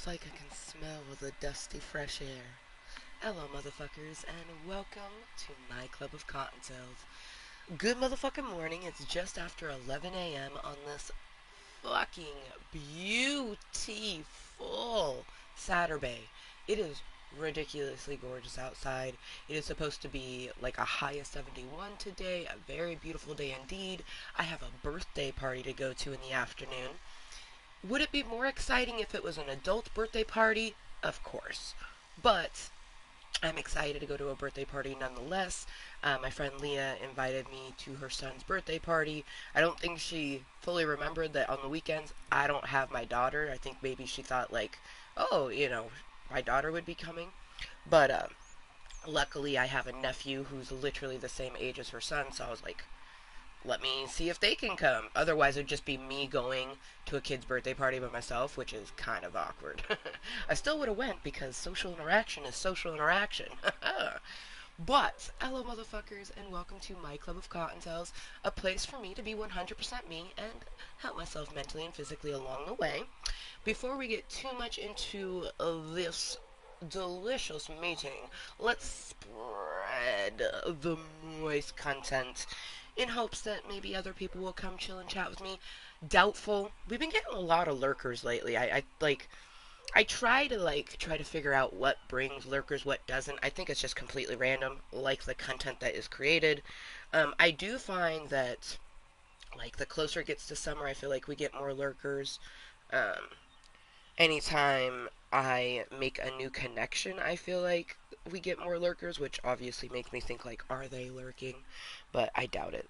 almost like I can smell the dusty fresh air. Hello, motherfuckers, and welcome to my club of Cottontails. Good motherfucking morning. It's just after 11 a.m. on this fucking beautiful Saturday. It is ridiculously gorgeous outside. It is supposed to be like a high of 71 today, a very beautiful day indeed. I have a birthday party to go to in the afternoon. Would it be more exciting if it was an adult birthday party? Of course. But I'm excited to go to a birthday party nonetheless. My friend Leah invited me to her son's birthday party. I don't think she fully remembered that on the weekends I don't have my daughter. I think maybe she thought, like, oh, my daughter would be coming. But luckily, I have a nephew who's literally the same age as her son, so I was like, let me see if they can come. Otherwise, it'd just be me going to a kid's birthday party by myself, which is kind of awkward. I still would have went because social interaction is social interaction. But, hello motherfuckers, and welcome to my Club of Cottontails, a place for me to be 100% me and help myself mentally and physically along the way. Before we get too much into this delicious meeting, let's spread the moist content in hopes that maybe other people will come chill and chat with me. Doubtful. We've been getting a lot of lurkers lately. I try to figure out what brings lurkers, what doesn't. I think it's just completely random, like the content that is created. I do find that like the closer it gets to summer, I feel like we get more lurkers. Um, Anytime I make a new connection, I feel like we get more lurkers, which obviously makes me think like, are they lurking? But I doubt it.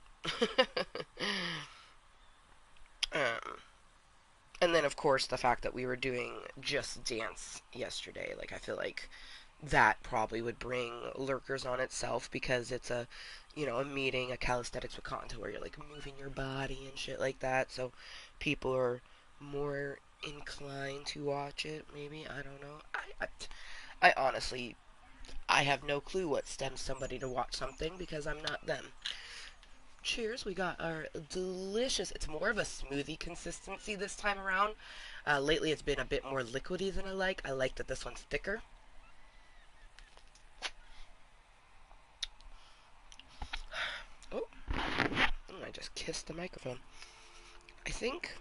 um, and then of course the fact that we were doing Just Dance yesterday, like I feel like that probably would bring lurkers on itself because it's a meeting, a calisthenics with content where you're like moving your body and shit like that. So people are more inclined to watch it. Maybe I don't know. I honestly I have no clue what stems somebody to watch something because I'm not them. Cheers! We got our delicious. It's more of a smoothie consistency this time around. Lately, it's been a bit more liquidy than I like. I like that this one's thicker. Oh, I just kissed the microphone. I think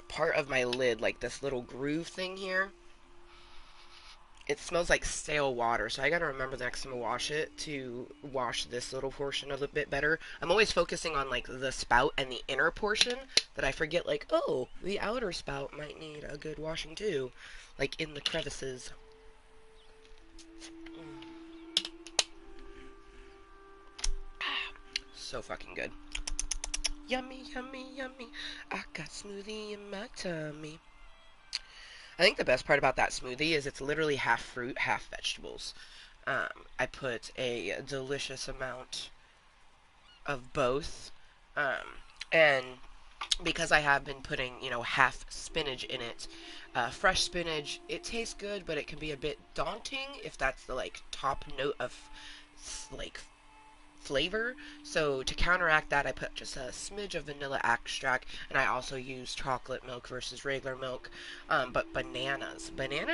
part of my lid, like this little groove thing here, it smells like stale water, so I gotta remember the next time I wash it to wash this little portion a little bit better. I'm always focusing on like the spout and the inner portion that I forget like, oh, the outer spout might need a good washing too. Like in the crevices. Mm. So fucking good. Yummy, yummy, yummy. I got smoothie in my tummy. I think the best part about that smoothie is it's literally half fruit, half vegetables. I put a delicious amount of both. And because I have been putting, half spinach in it, fresh spinach, it tastes good, but it can be a bit daunting if that's the, like, top note of, like, flavor. So to counteract that, I put just a smidge of vanilla extract, and I also use chocolate milk versus regular milk. But bananas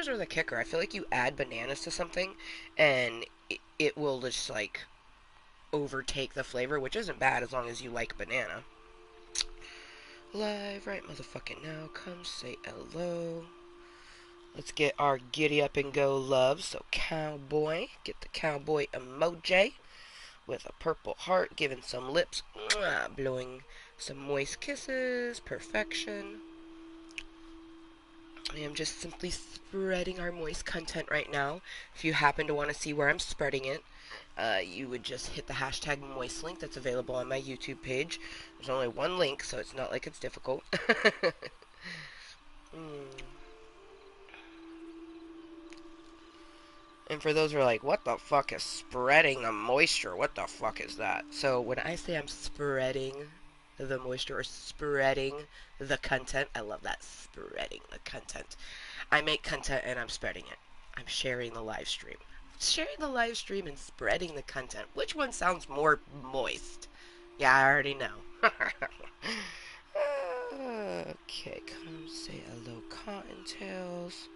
are the kicker. I feel like you add bananas to something, and it will just like overtake the flavor, which isn't bad as long as you like banana. Live right motherfucking now, come say hello. Let's get our giddy up and go love. So cowboy, get the cowboy emoji with a purple heart, giving some lips, blowing some moist kisses, perfection. I am just simply spreading our moist content right now. If you happen to want to see where I'm spreading it, you would just hit the hashtag moist link that's available on my YouTube page. There's only one link, so it's not like it's difficult. mm. And for those who are like, what the fuck is spreading the moisture? What the fuck is that? So when I say I'm spreading the moisture or spreading the content, I love that, spreading the content. I make content and I'm spreading it. I'm sharing the live stream. Sharing the live stream and spreading the content. Which one sounds more moist? Yeah, I already know. Okay, come say hello, Cottontails.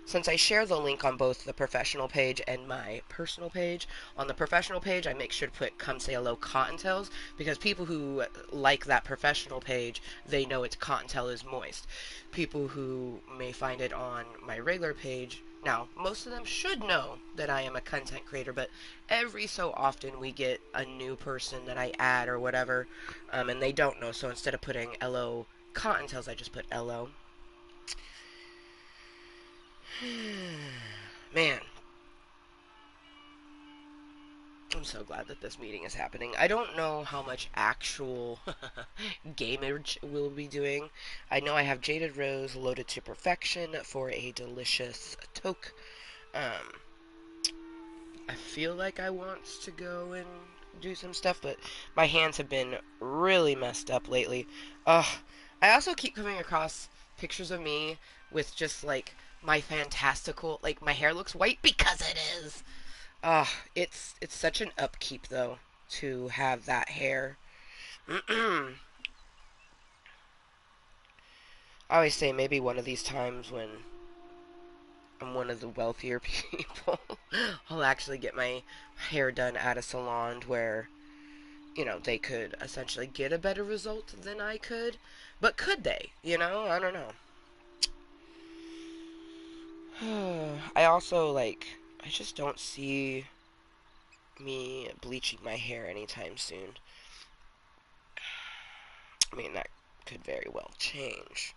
Since I share the link on both the professional page and my personal page, on the professional page I make sure to put come say hello Cottontails, because people who like that professional page, they know it's Cottontail is moist. People who may find it on my regular page, now most of them should know that I am a content creator, but every so often we get a new person that I add or whatever, and they don't know, so instead of putting LO Cottontails I just put LO. Man, I'm so glad that this meeting is happening. I don't know how much actual gamage we'll be doing. I know I have Jaded Rose loaded to perfection for a delicious toke. Um, I feel like I want to go and do some stuff, but my hands have been really messed up lately. Ugh. I also keep coming across pictures of me with just like my fantastical, like my hair looks white because it is. It's such an upkeep though to have that hair. I always say maybe one of these times when I'm one of the wealthier people, I'll actually get my hair done at a salon where, you know, they could essentially get a better result than I could. But could they? You know, I don't know. I also like I just don't see me bleaching my hair anytime soon. I mean, that could very well change.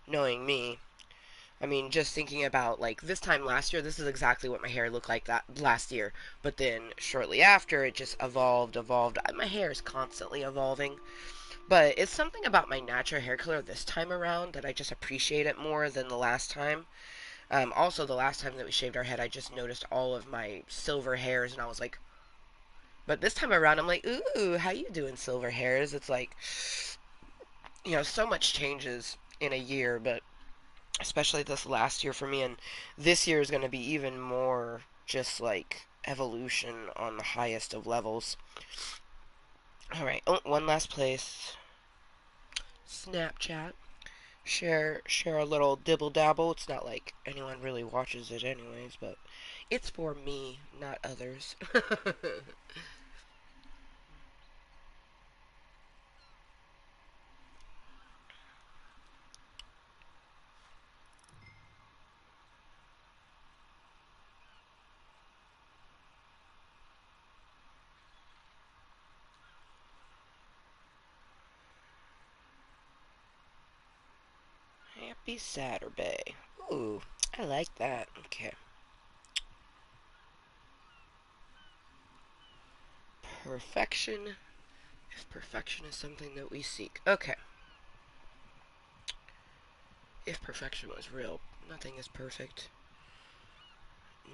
Knowing me, I mean, just thinking about, like, this time last year, this is exactly what my hair looked like that last year. But then, shortly after, it just evolved. My hair is constantly evolving. But it's something about my natural hair color this time around that I just appreciate it more than the last time. Also, the last time that we shaved our head, I just noticed all of my silver hairs, and I was like, but this time around, I'm like, ooh, how you doing, silver hairs? It's like, you know, so much changes in a year, but especially this last year for me, and this year is going to be even more just like evolution on the highest of levels. All right, oh, one last place. Snapchat. Share a little dibble dabble. It's not like anyone really watches it anyways, but it's for me, not others. Happy Saturday. Ooh, I like that. Okay. Perfection. If perfection is something that we seek. Okay. If perfection was real, nothing is perfect.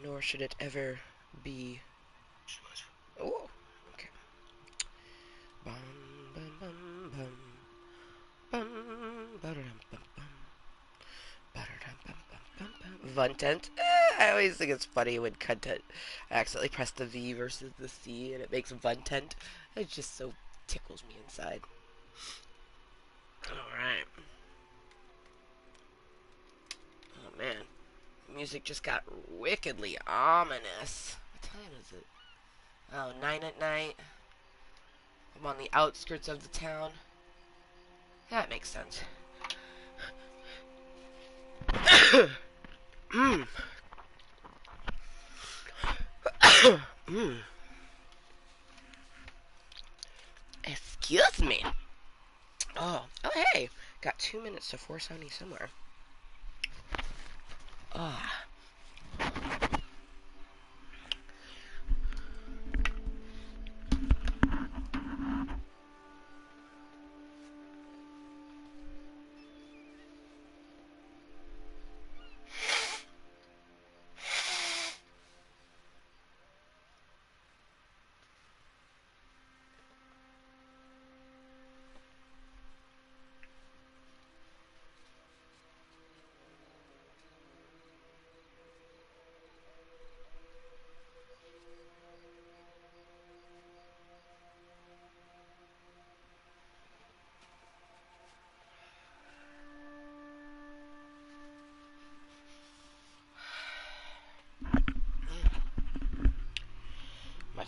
Nor should it ever be. Oh, okay. Bum, bum, bum, bum. Bum, ba-da-dum, bum, bum. Ba-da-dum, bum, bum, bum, bum. Vuntent. I always think it's funny when content. I accidentally press the V versus the C and it makes Vuntent. It just so tickles me inside. Alright. Oh man. Music just got wickedly ominous. What time is it? Oh, 9 at night. I'm on the outskirts of the town. That makes sense. mm. mm. Excuse me. Oh, hey. Got 2 minutes to force honey somewhere. Ah.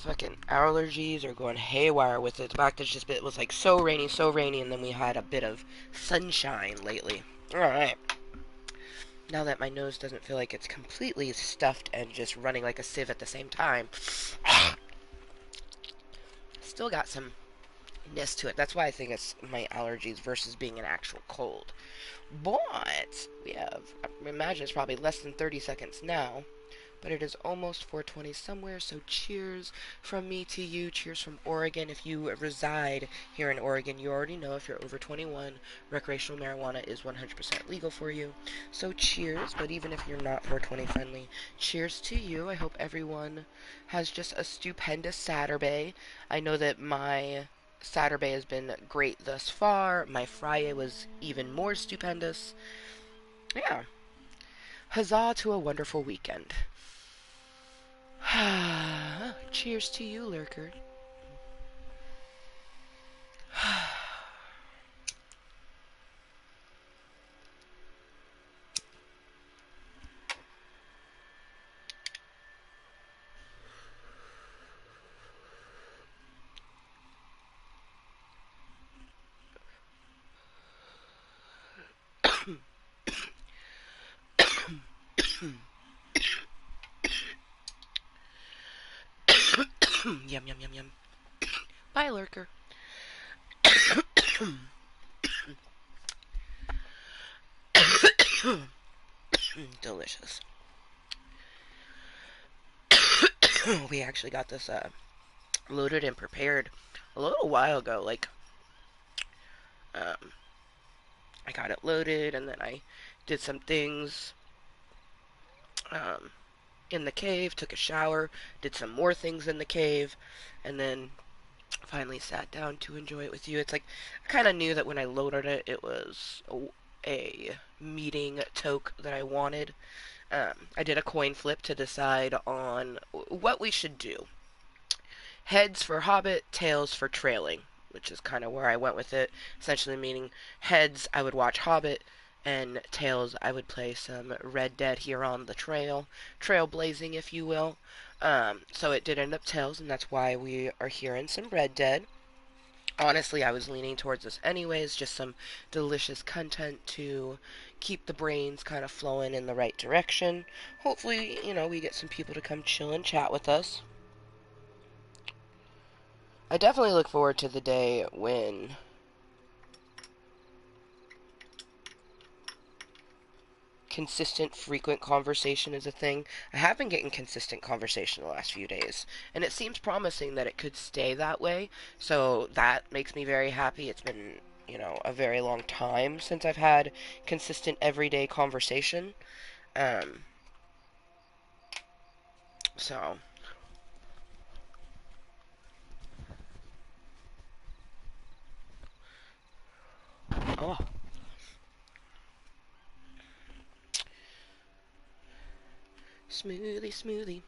fucking allergies are going haywire with it. The fact that it was like so rainy, and then we had a bit of sunshine lately. Alright. Now that my nose doesn't feel like it's completely stuffed and just running like a sieve at the same time, still got some ness to it. That's why I think it's my allergies versus being an actual cold. But we have, I imagine it's probably less than 30 seconds now, but it is almost 4:20 somewhere, so cheers from me to you. Cheers from Oregon. If you reside here in Oregon, you already know if you're over 21, recreational marijuana is 100% legal for you. So cheers, but even if you're not 420 friendly, cheers to you. I hope everyone has just a stupendous Saturday. I know that my Saturday has been great thus far. My Friday was even more stupendous. Yeah. Huzzah to a wonderful weekend. Cheers to you, lurker. Yum, yum, yum, yum. Bye, lurker. Delicious. We actually got this loaded and prepared a little while ago. Like, um, I got it loaded, and then I did some things um, in the cave, took a shower, did some more things in the cave, and then finally sat down to enjoy it with you. It's like, I kind of knew that when I loaded it, it was a meeting toke that I wanted. I did a coin flip to decide on what we should do. Heads for Hobbit, tails for trailing, which is kind of where I went with it. Essentially meaning heads, I would watch Hobbit, and tails, I would play some Red Dead here on the trailblazing, if you will. So it did end up tails, and that's why we are here in some Red Dead. Honestly, I was leaning towards this anyways, just some delicious content to keep the brains kind of flowing in the right direction. Hopefully, we get some people to come chill and chat with us. I definitely look forward to the day when consistent, frequent conversation is a thing. I have been getting consistent conversation the last few days, and it seems promising that it could stay that way, so that makes me very happy. It's been, a very long time since I've had consistent, everyday conversation. Um, so, oh, smoothie, smoothie.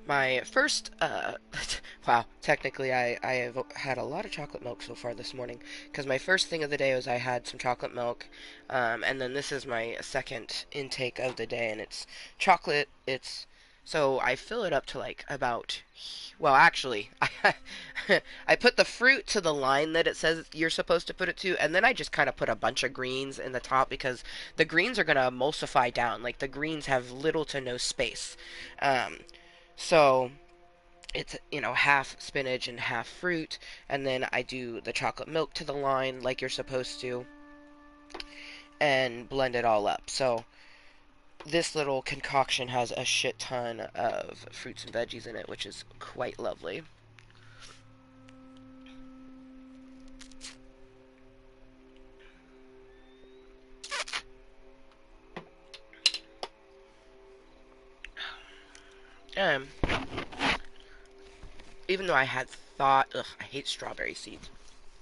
My first, wow, technically I have had a lot of chocolate milk so far this morning, because my first thing of the day was I had some chocolate milk, and then this is my second intake of the day, and it's chocolate. So I fill it up to like about, well, actually, I put the fruit to the line that it says you're supposed to put it to, and then I just kind of put a bunch of greens in the top, because the greens are going to emulsify down. Like, the greens have little to no space. Um, so it's, half spinach and half fruit, and then I do the chocolate milk to the line like you're supposed to, and blend it all up. So this little concoction has a shit ton of fruits and veggies in it, which is quite lovely. Um, Even though I had thought, ugh, I hate strawberry seeds.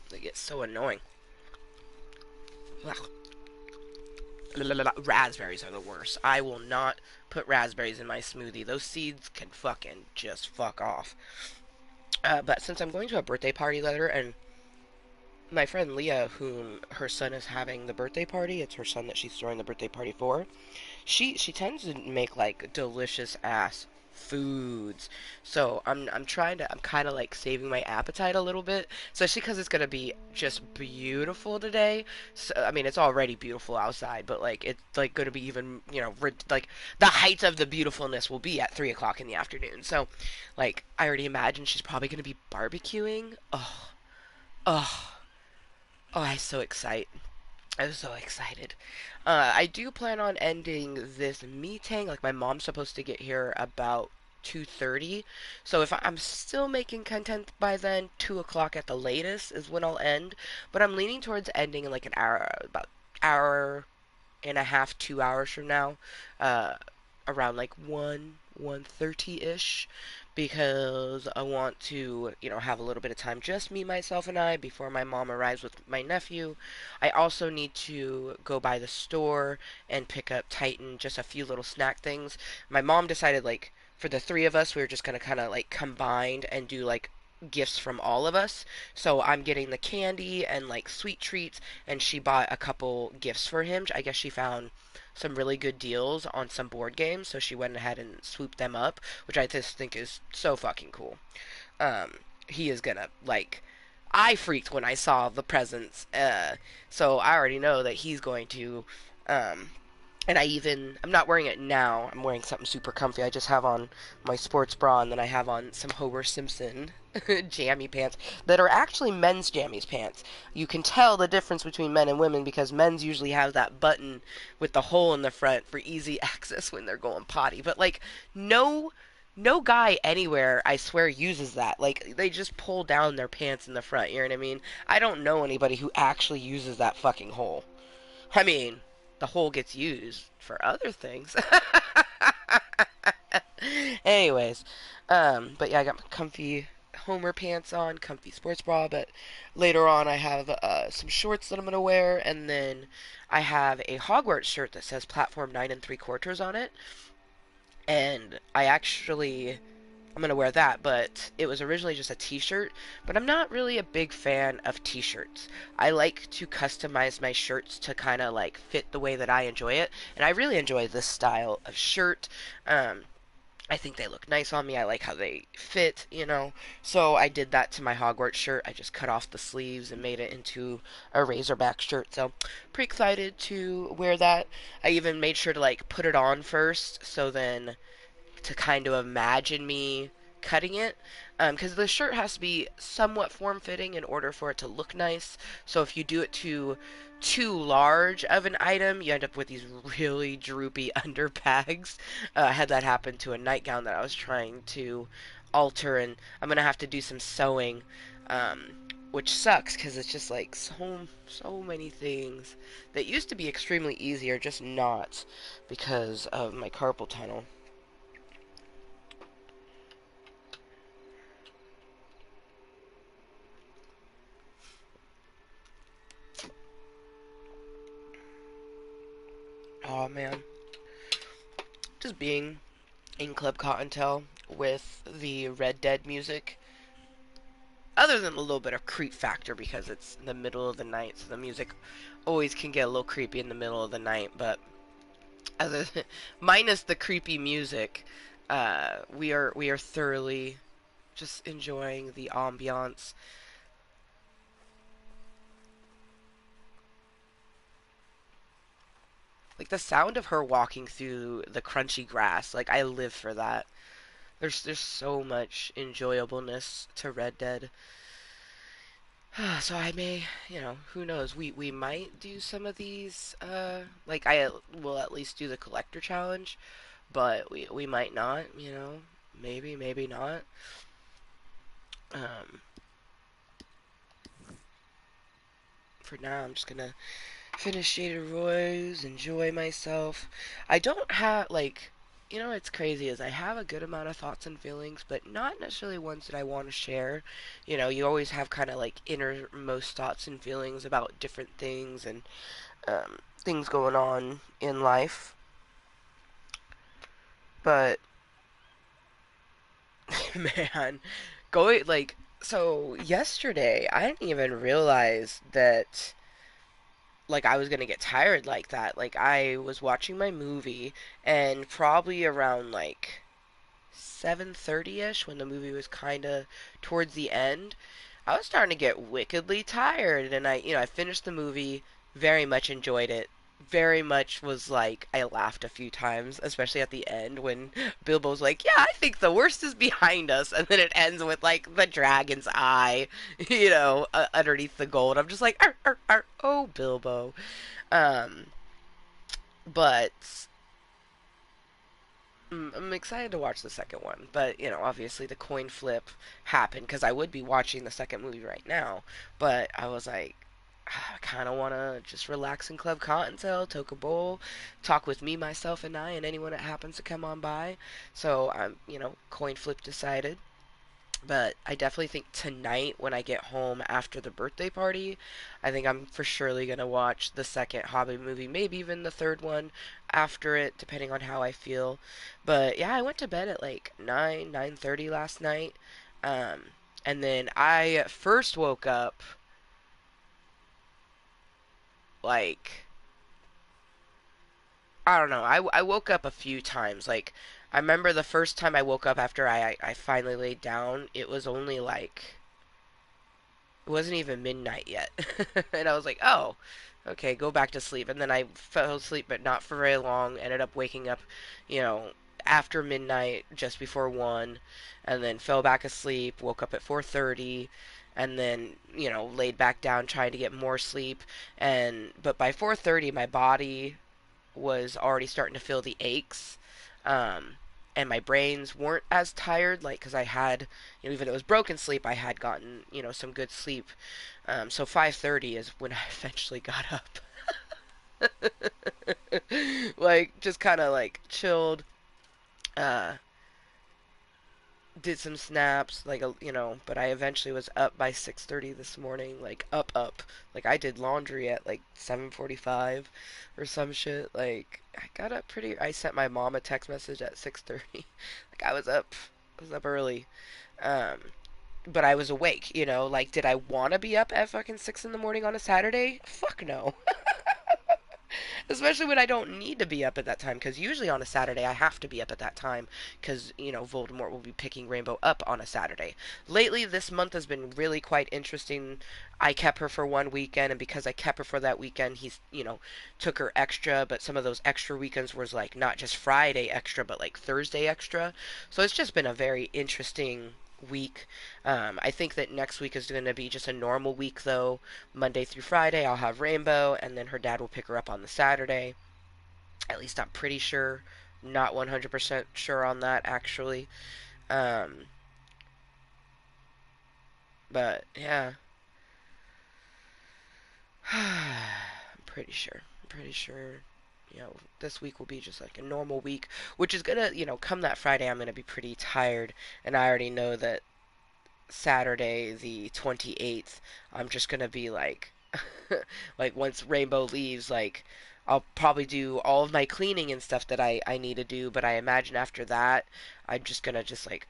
They get so annoying. Ugh. Raspberries are the worst. I will not put raspberries in my smoothie. Those seeds can fucking just fuck off. But since I'm going to a birthday party later, and my friend Leah, whom her son is having the birthday party, it's her son that she's throwing the birthday party for. She tends to make like delicious ass foods. So I'm trying to I'm kind of like saving my appetite a little bit, especially because it's gonna be just beautiful today. So I mean, it's already beautiful outside, but like it's like gonna be even like the height of the beautifulness will be at 3 o'clock in the afternoon. So like I already imagine she's probably gonna be barbecuing. Oh, oh, oh! I'm so excited. I'm so excited. I do plan on ending this meeting. Like my mom's supposed to get here about 2:30. So if I'm still making content by then, 2 o'clock at the latest is when I'll end. But I'm leaning towards ending in like an hour, about hour and a half, 2 hours from now, uh, around like 1:30 ish, because I want to, have a little bit of time, just me, myself, and I, before my mom arrives with my nephew. I also need to go by the store and pick up Titan, just a few little snack things. My mom decided, like, for the three of us, we were just gonna kind of like combine and do like gifts from all of us. So I'm getting the candy and like sweet treats, and she bought a couple gifts for him. I guess she found some really good deals on some board games, so she went ahead and swooped them up, which I just think is so fucking cool. Um, he is gonna like. I freaked when I saw the presents, so I already know that he's going to. Um, and I'm not wearing it now. I'm wearing something super comfy. I just have on my sports bra, and then I have on some Homer Simpson jammy pants that are actually men's jammies pants. You can tell the difference between men and women because men's usually have that button with the hole in the front for easy access when they're going potty. But like no no guy anywhere, I swear, uses that. Like they just pull down their pants in the front, you know what I mean? I don't know anybody who actually uses that fucking hole. I mean, the hole gets used for other things. Anyways, but yeah, I got my comfy Homer pants on, comfy sports bra, but later on I have some shorts that I'm gonna wear, and then I have a Hogwarts shirt that says Platform 9 3/4 on it, and I'm gonna wear that, but it was originally just a t-shirt, but I'm not really a big fan of t-shirts. I like to customize my shirts to kind of like fit the way that I enjoy it, and I really enjoy this style of shirt. Um, I think they look nice on me. I like how they fit. So I did that to my Hogwarts shirt. I just cut off the sleeves and made it into a Razorback shirt. So pretty excited to wear that. I even made sure to like put it on first, so then to kind of imagine me cutting it, because the shirt has to be somewhat form-fitting in order for it to look nice. So if you do it too large of an item, you end up with these really droopy underbags. I had that happen to a nightgown that I was trying to alter, and I'm gonna have to do some sewing, which sucks because it's just like so many things that used to be extremely easy are just not because of my carpal tunnel. Oh man, just being in Club Cottontail with the Red Dead music, other than a little bit of creep factor because it's in the middle of the night, so the music always can get a little creepy in the middle of the night. But other than, minus the creepy music, we are thoroughly just enjoying the ambiance. Like the sound of her walking through the crunchy grass, like I live for that. There's so much enjoyableness to Red Dead. So I may, who knows? We might do some of these. Like I will at least do the collector challenge, but we might not. Maybe not. Um, for now, I'm just gonna finish Shaded Roys, enjoy myself. I don't have like. What's crazy is I have a good amount of thoughts and feelings, but not necessarily ones that I want to share. You always have kind of like innermost thoughts and feelings about different things and things going on in life. But man, going like so yesterday, I didn't even realize that like I was gonna get tired like that. Like I was watching my movie, and probably around like 7:30ish when the movie was kind of towards the end, I was starting to get wickedly tired, and I finished the movie, very much enjoyed it. Very much was like I laughed a few times, especially at the end when Bilbo's like, "Yeah, I think the worst is behind us," and then it ends with like the dragon's eye, underneath the gold. I'm just like, arr, arr, arr, "Oh, Bilbo." Um, but I'm excited to watch the second one, but obviously the coin flip happened because I would be watching the second movie right now, but I was like, I kind of want to just relax in Club Cottontail, toke a bowl, talk with me, myself, and I, and anyone that happens to come on by. So I'm, coin flip decided. But I definitely think tonight when I get home after the birthday party, I think I'm for surely gonna watch the second Hobbit movie, maybe even the third one after it, depending on how I feel. But yeah, I went to bed at like 9:30 last night. Um, and then I first woke up like I don't know. I woke up a few times. Like I remember the first time I woke up after I finally laid down, it was only like it wasn't even midnight yet. And I was like, oh, okay, go back to sleep. And then I fell asleep, but not for very long. Ended up waking up, you know, after midnight, just before 1, and then fell back asleep, woke up at 4:30, and then, laid back down trying to get more sleep. But by 4:30, my body was already starting to feel the aches. Um, and my brains weren't as tired, like, because I had, even though it was broken sleep, I had gotten, some good sleep. So 5:30 is when I eventually got up. Like, just kind of, like, chilled, uh, did some snaps, like, but I eventually was up by 6:30 this morning, like, up. Like, I did laundry at, like, 7:45 or some shit. Like, I got up I sent my mom a text message at 6:30. Like, I was up early. Um, but I was awake, like, did I want to be up at fucking 6 in the morning on a Saturday? Fuck no. Especially when I don't need to be up at that time, because usually on a Saturday I have to be up at that time, because, Voldemort will be picking Rainbow up on a Saturday. Lately, this month has been really quite interesting. I kept her for one weekend, and because I kept her for that weekend, he's, took her extra, but some of those extra weekends was like not just Friday extra, but like Thursday extra. So it's just been a very interesting week. I think that next week is going to be just a normal week, though. Monday through Friday, I'll have Rainbow, and then her dad will pick her up on the Saturday. At least I'm pretty sure. Not 100% sure on that, actually. Um, but, yeah. I'm pretty sure. I'm pretty sure, this week will be just like a normal week, which is gonna, come that Friday, I'm gonna be pretty tired, and I already know that Saturday, the 28th, I'm just gonna be like, like once Rainbow leaves, like I'll probably do all of my cleaning and stuff that I need to do, but I imagine after that, I'm just gonna just like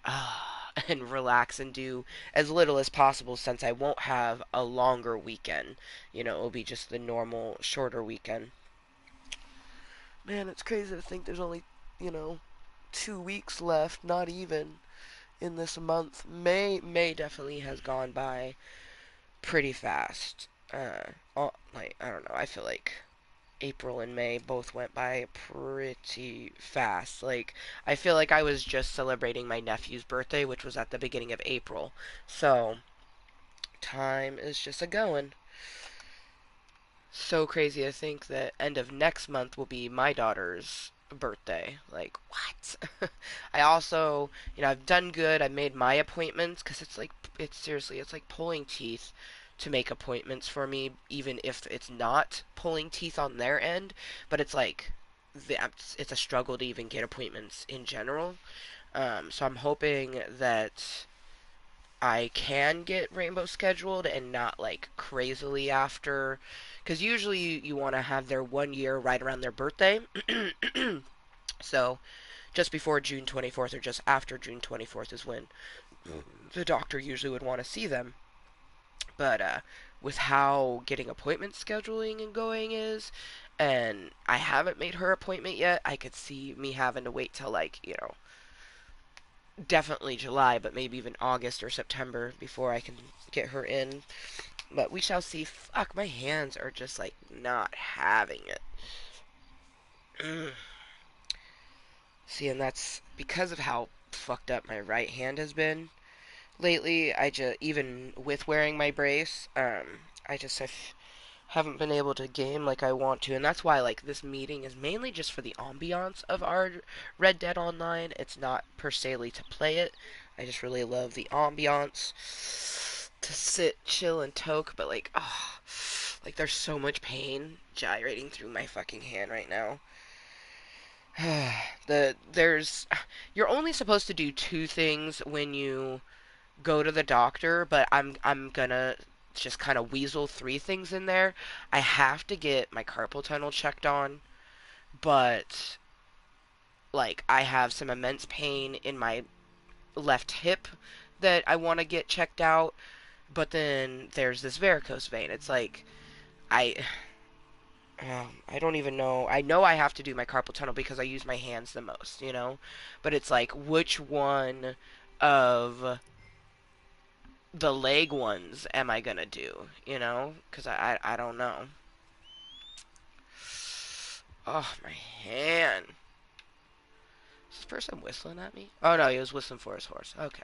and relax and do as little as possible since I won't have a longer weekend. It'll be just the normal shorter weekend. Man, it's crazy to think there's only, you know, 2 weeks left, not even in this month. May definitely has gone by pretty fast. Like I don't know, I feel like April and May both went by pretty fast. Like I feel like I was just celebrating my nephew's birthday, which was at the beginning of April. So time is just a going. So crazy to think that end of next month will be my daughter's birthday. Like, what? I also, I've done good. I made my appointments because it's seriously, it's like pulling teeth to make appointments for me, even if it's not pulling teeth on their end. But it's like, it's a struggle to even get appointments in general. So I'm hoping that I can get Rainbow scheduled and not like crazily after, because usually you want to have their 1 year right around their birthday. So just before June 24th or just after June 24th is when the doctor usually would want to see them. But with how getting appointment scheduling and going is, and I haven't made her appointment yet, I could see me having to wait till like, definitely July, but maybe even August or September before I can get her in. But we shall see. Fuck, my hands are just like not having it. Mm. See, and that's because of how fucked up my right hand has been lately. I just, even with wearing my brace, haven't been able to game like I want to, and that's why like this meeting is mainly just for the ambiance of our Red Dead Online. It's not per se to play it. I just really love the ambiance to sit, chill, and toke. But like, oh, like there's so much pain gyrating through my fucking hand right now. There's you're only supposed to do two things when you go to the doctor, but I'm gonna just kind of weasel three things in there. I have to get my carpal tunnel checked on, but like I have some immense pain in my left hip that I want to get checked out, but then there's this varicose vein. It's like I I don't even know. I know I have to do my carpal tunnel because I use my hands the most, you know? But it's like which one of the leg ones am I gonna do? You know, because I don't know. Oh, my hand. Is this person whistling at me? Oh no, he was whistling for his horse. Okay.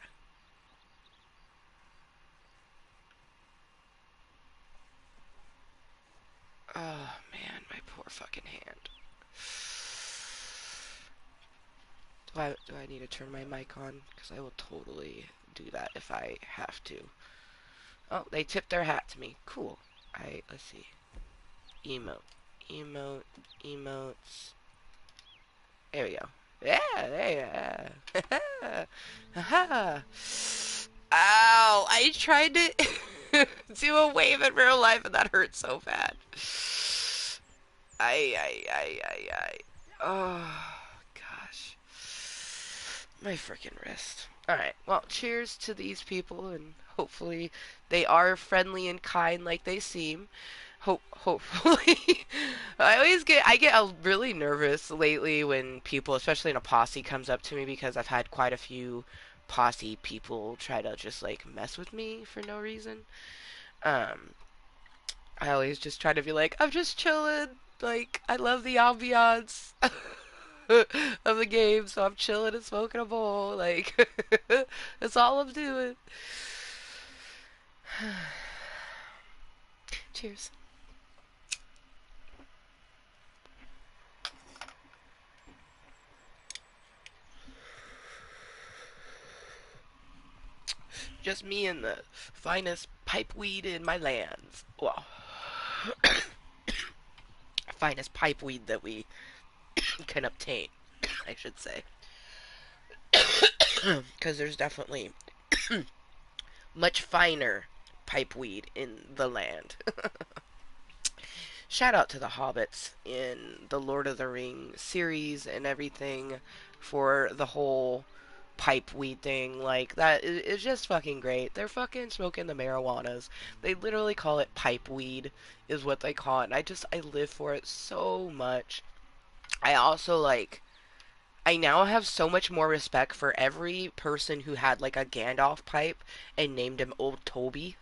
Oh man, my poor fucking hand. Do I need to turn my mic on? Because I will totally do that if I have to. Oh, they tipped their hat to me. Cool. Let's see. Emote, emote, emotes. There we go. Yeah, there you go. Haha. Ow! I tried to do a wave in real life and that hurt so bad. Ay. Oh, gosh. My freaking wrist. Alright, well, cheers to these people, and hopefully they are friendly and kind like they seem. Hopefully. I get really nervous lately when people, especially in a posse, comes up to me because I've had quite a few posse people try to just like mess with me for no reason. Um, I always just try to be like, I'm just chilling. Like, I love the ambiance of the game, so I'm chilling and smoking a bowl. Like, that's all I'm doing. Cheers. Just me and the finest pipe weed in my lands. Well, finest pipe weed that we can obtain, I should say. Because there's definitely much finer pipe weed in the land. Shout out to the hobbits in the Lord of the Rings series and everything for the whole pipe weed thing. Like, that is just fucking great. They're fucking smoking the marijuanas. They literally call it pipe weed, is what they call it. And I live for it so much. I also, like, I now have so much more respect for every person who had like a Gandalf pipe and named him Old Toby.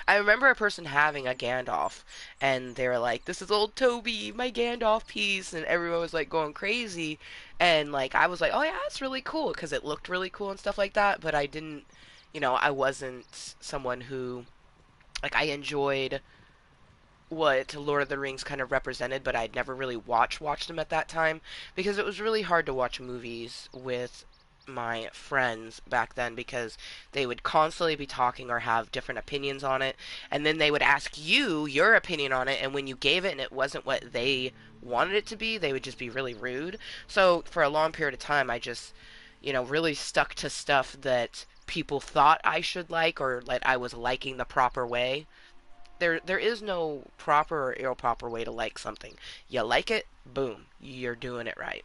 I remember a person having a Gandalf and they were like, "This is Old Toby, my Gandalf piece," and everyone was like going crazy. And like I was like, "Oh yeah, that's really cool," because it looked really cool and stuff like that. But I didn't, I wasn't someone who like I enjoyed what Lord of the Rings kind of represented, but I'd never really watched them at that time because it was really hard to watch movies with my friends back then because they would constantly be talking or have different opinions on it, and then they would ask you your opinion on it, and when you gave it and it wasn't what they wanted it to be, they would just be really rude. So for a long period of time I just really stuck to stuff that people thought I should like or that I was liking the proper way. There is no proper or improper way to like something. You like it, boom, you're doing it right.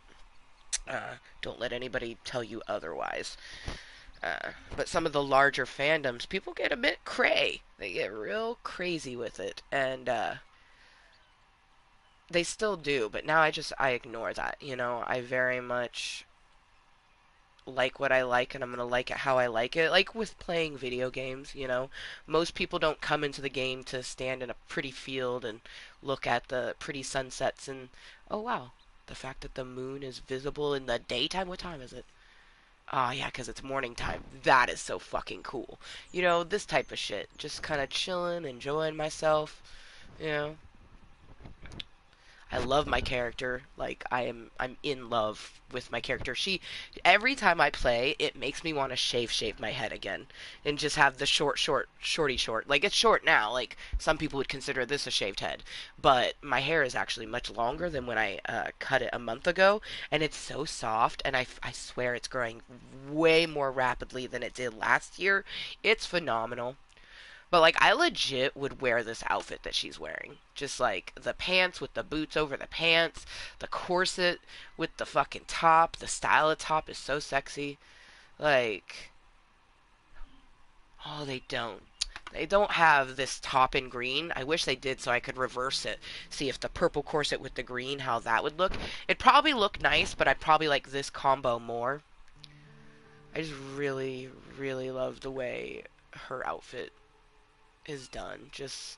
Don't let anybody tell you otherwise. But some of the larger fandoms, people get a bit cray. They get real crazy with it, and they still do. But now I ignore that. I very much like what I like and I'm gonna like it how I like it. Like with playing video games, you know, most people don't come into the game to stand in a pretty field and look at the pretty sunsets and, oh wow, the fact that the moon is visible in the daytime. What time is it? Oh yeah, 'cause it's morning time. That is so fucking cool. You know, this type of shit. Just kind of chilling, enjoying myself. You know, I love my character. Like I'm in love with my character. She every time I play, it makes me want to shave my head again and just have the shorty short. Like it's short now. Like some people would consider this a shaved head, but my hair is actually much longer than when I cut it a month ago, and it's so soft. And I swear it's growing way more rapidly than it did last year. It's phenomenal. But like I legit would wear this outfit that she's wearing. Just like the pants with the boots over the pants, the corset with the fucking top, the style of top is so sexy. Like, oh, they don't. They don't have this top in green. I wish they did so I could reverse it. See if the purple corset with the green, how that would look. It'd probably look nice, but I'd probably like this combo more. I just really, really love the way her outfit is done. Just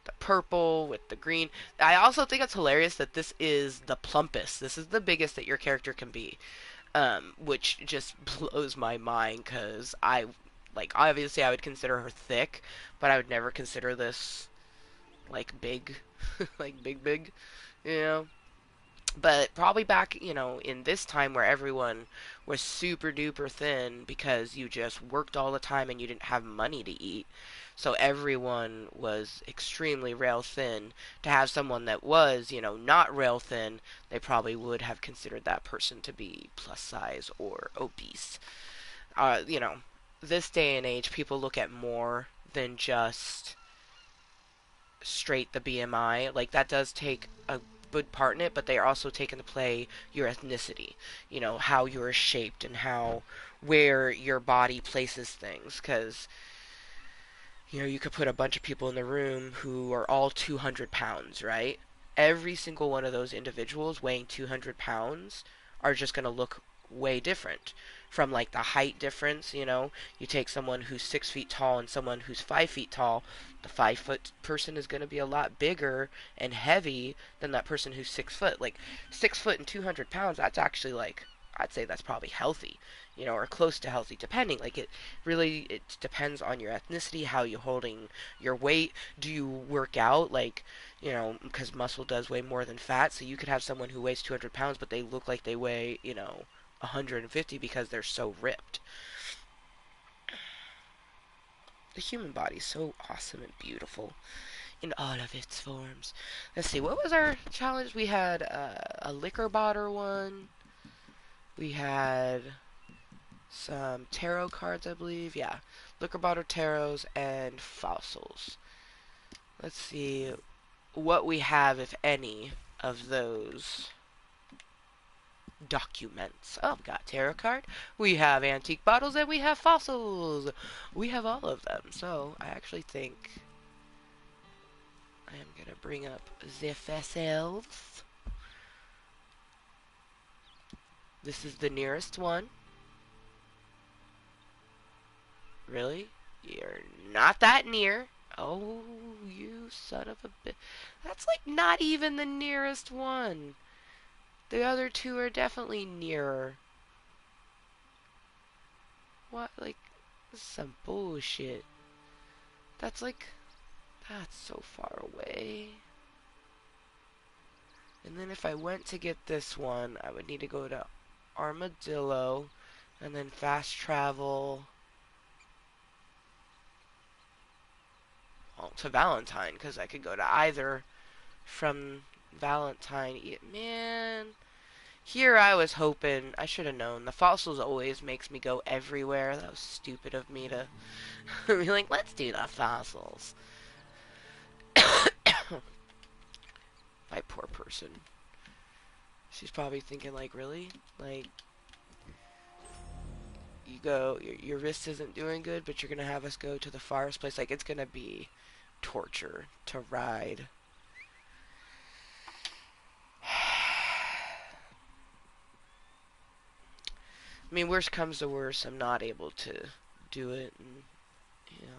the purple with the green. I also think it's hilarious that this is the plumpest. This is the biggest that your character can be, which just blows my mind because like, obviously I would consider her thick, but I would never consider this, like, big, like, big, you know? But probably back, you know, in this time where everyone was super duper thin because you just worked all the time and you didn't have money to eat. So everyone was extremely rail thin. To have someone that was, you know, not rail thin, they probably would have considered that person to be plus size or obese. You know, this day and age, people look at more than just straight the BMI. Like that does take a good part in it, but they are also take into play your ethnicity. You know, how you're shaped and how where your body places things. Because you know, you could put a bunch of people in the room who are all 200 pounds, right? Every single one of those individuals weighing 200 pounds are just going to look way different. From like the height difference, you know, you take someone who's 6 feet tall and someone who's 5 feet tall, the 5 foot person is going to be a lot bigger and heavy than that person who's 6 foot. Like 6 foot and 200 pounds, that's actually like, I'd say that's probably healthy, you know, or close to healthy, depending. Like it depends on your ethnicity, how you're holding your weight. Do you work out? Like, you know, because muscle does weigh more than fat. So you could have someone who weighs 200 pounds, but they look like they weigh, you know, 150 because they're so ripped. The human body is so awesome and beautiful in all of its forms. Let's see, what was our challenge? We had a liquor bottle one. We had some tarot cards, I believe. Yeah, liquor bottle tarots and fossils. Let's see what we have, if any, of those documents. Oh, we got tarot card. We have antique bottles and we have fossils. We have all of them. So I actually think I am gonna bring up the fossils. This is the nearest one. Really? You're not that near. Oh, you son of a bitch. That's like not even the nearest one. The other two are definitely nearer. What? Like, this is some bullshit. That's like, that's so far away. And then if I went to get this one, I would need to go to Armadillo and then fast travel, well, to Valentine, because I could go to either from Valentine. Man, here I was hoping, I should have known. The fossils always makes me go everywhere. That was stupid of me to be like, let's do the fossils. My poor person. She's probably thinking, like, really? Like, you go, your wrist isn't doing good, but you're gonna have us go to the forest place. Like, it's gonna be torture to ride. I mean, worst comes to worst, I'm not able to do it, and, you know,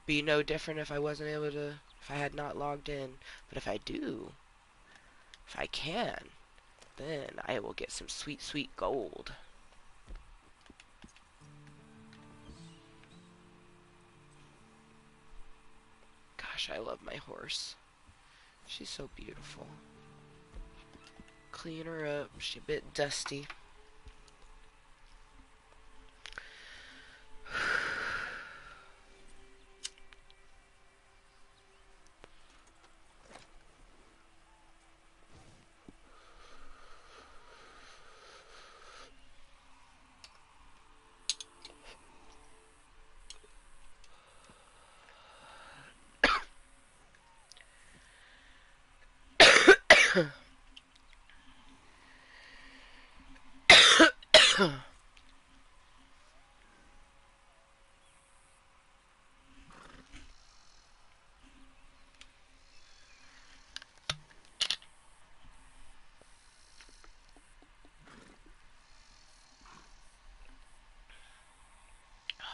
be no different if I wasn't able to, if I had not logged in. But if I do, if I can, then I will get some sweet, sweet gold. Gosh, I love my horse. She's so beautiful. Clean her up. She's a bit dusty. Oh,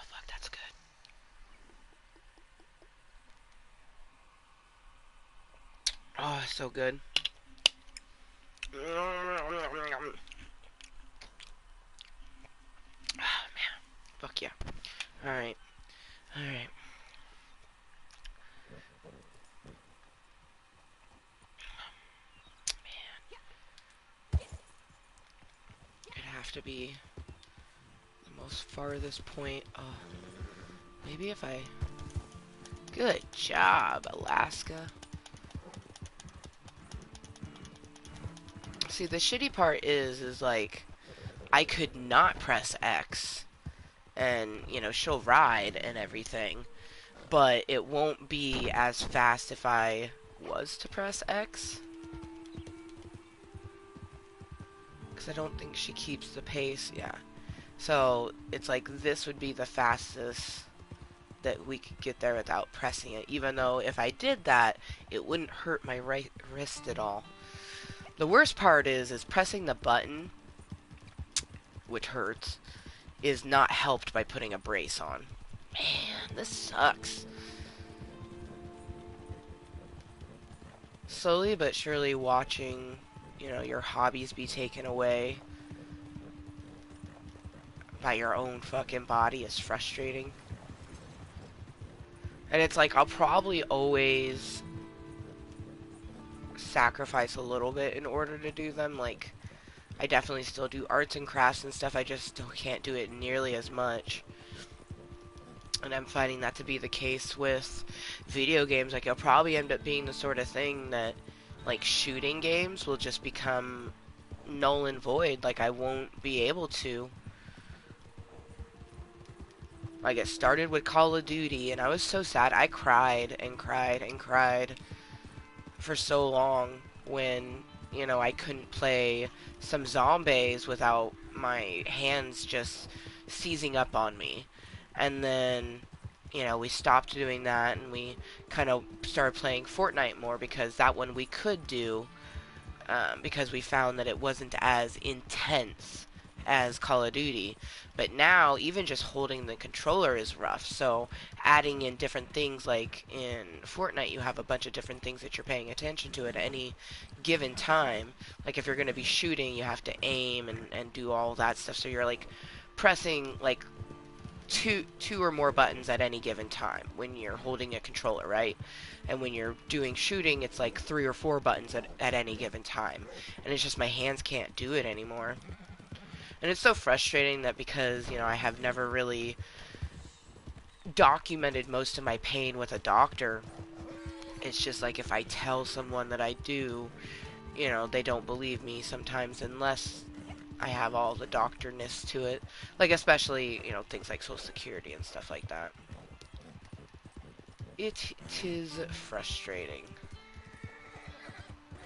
fuck, that's good. Oh, so good. Oh, man. Fuck yeah. Alright. Alright. Man. It'd have to be the most farthest point. Oh. Maybe if I... Good job, Alaska. See, the shitty part is like, I could not press X, and, you know, she'll ride and everything, but it won't be as fast if I was to press X. Because I don't think she keeps the pace, yeah. So, it's like, this would be the fastest that we could get there without pressing it, even though if I did that, it wouldn't hurt my right wrist at all. The worst part is pressing the button, which hurts, is not helped by putting a brace on. Man, this sucks. Slowly but surely watching, you know, your hobbies be taken away by your own fucking body is frustrating. And it's like, I'll probably always sacrifice a little bit in order to do them. Like, I definitely still do arts and crafts and stuff, I just still can't do it nearly as much. And I'm finding that to be the case with video games. Like, it'll probably end up being the sort of thing that, like, shooting games will just become null and void. Like, I won't be able to. Like, it started with Call of Duty, and I was so sad. I cried and cried and cried for so long when, you know, I couldn't play some zombies without my hands just seizing up on me. And then, you know, we stopped doing that, and we kind of started playing Fortnite more, because that one we could do, because we found that it wasn't as intense as Call of Duty. But now, even just holding the controller is rough, so adding in different things, like in Fortnite you have a bunch of different things that you're paying attention to at any given time. Like, if you're going to be shooting, you have to aim and do all that stuff, so you're like pressing like two or more buttons at any given time when you're holding a controller, right? And when you're doing shooting, it's like 3 or 4 buttons at any given time. And it's just my hands can't do it anymore. And it's so frustrating that, because, you know, I have never really documented most of my pain with a doctor, it's just like, if I tell someone that I do, you know, they don't believe me sometimes unless I have all the doctorness to it. Like, especially, you know, things like Social Security and stuff like that. It is frustrating.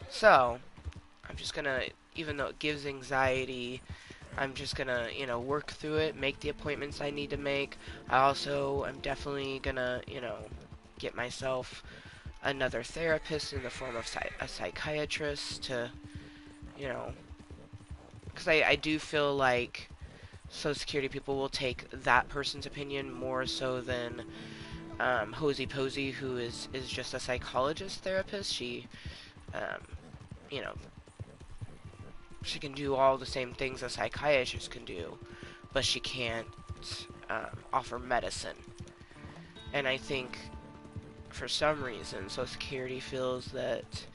So, I'm just gonna, even though it gives anxiety, I'm just gonna, you know, work through it, make the appointments I need to make. I'm definitely gonna, you know, get myself another therapist in the form of a psychiatrist to, you know, because I do feel like Social Security people will take that person's opinion more so than Hosey Posey, who is just a psychologist therapist. She, um, you know, she can do all the same things a psychiatrist can do, but she can't offer medicine. And I think for some reason, Social Security feels that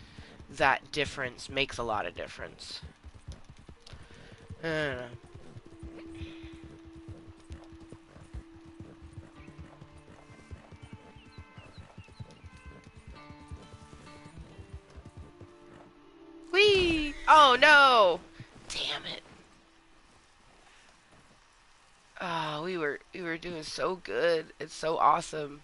that difference makes a lot of difference. I don't know. Whee! Oh no! Damn it. Oh, we were doing so good. It's so awesome.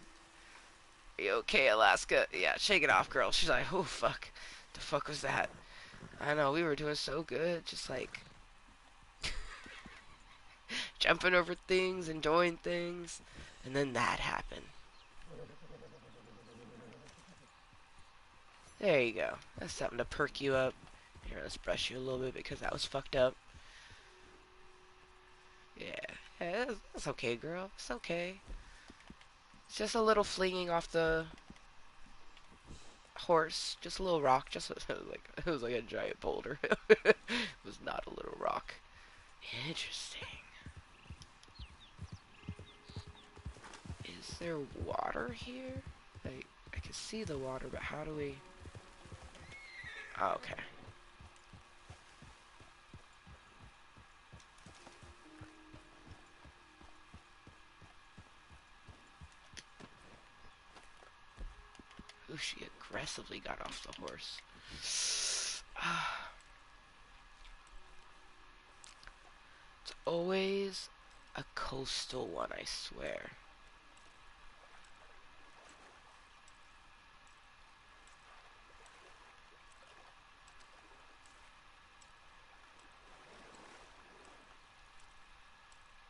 Are you okay, Alaska? Yeah, shake it off, girl. She's like, oh fuck. The fuck was that? I know, we were doing so good, just like jumping over things, enjoying things, and then that happened. There you go. That's something to perk you up. Here, let's brush you a little bit because that was fucked up. Yeah, yeah, that's okay, girl. It's okay. It's just a little flinging off the horse, just a little rock, just it was like a giant boulder. It was not a little rock. Interesting. Is there water here? I can see the water, but how do we? Oh, okay. Ooh, she aggressively got off the horse. It's always a coastal one, I swear.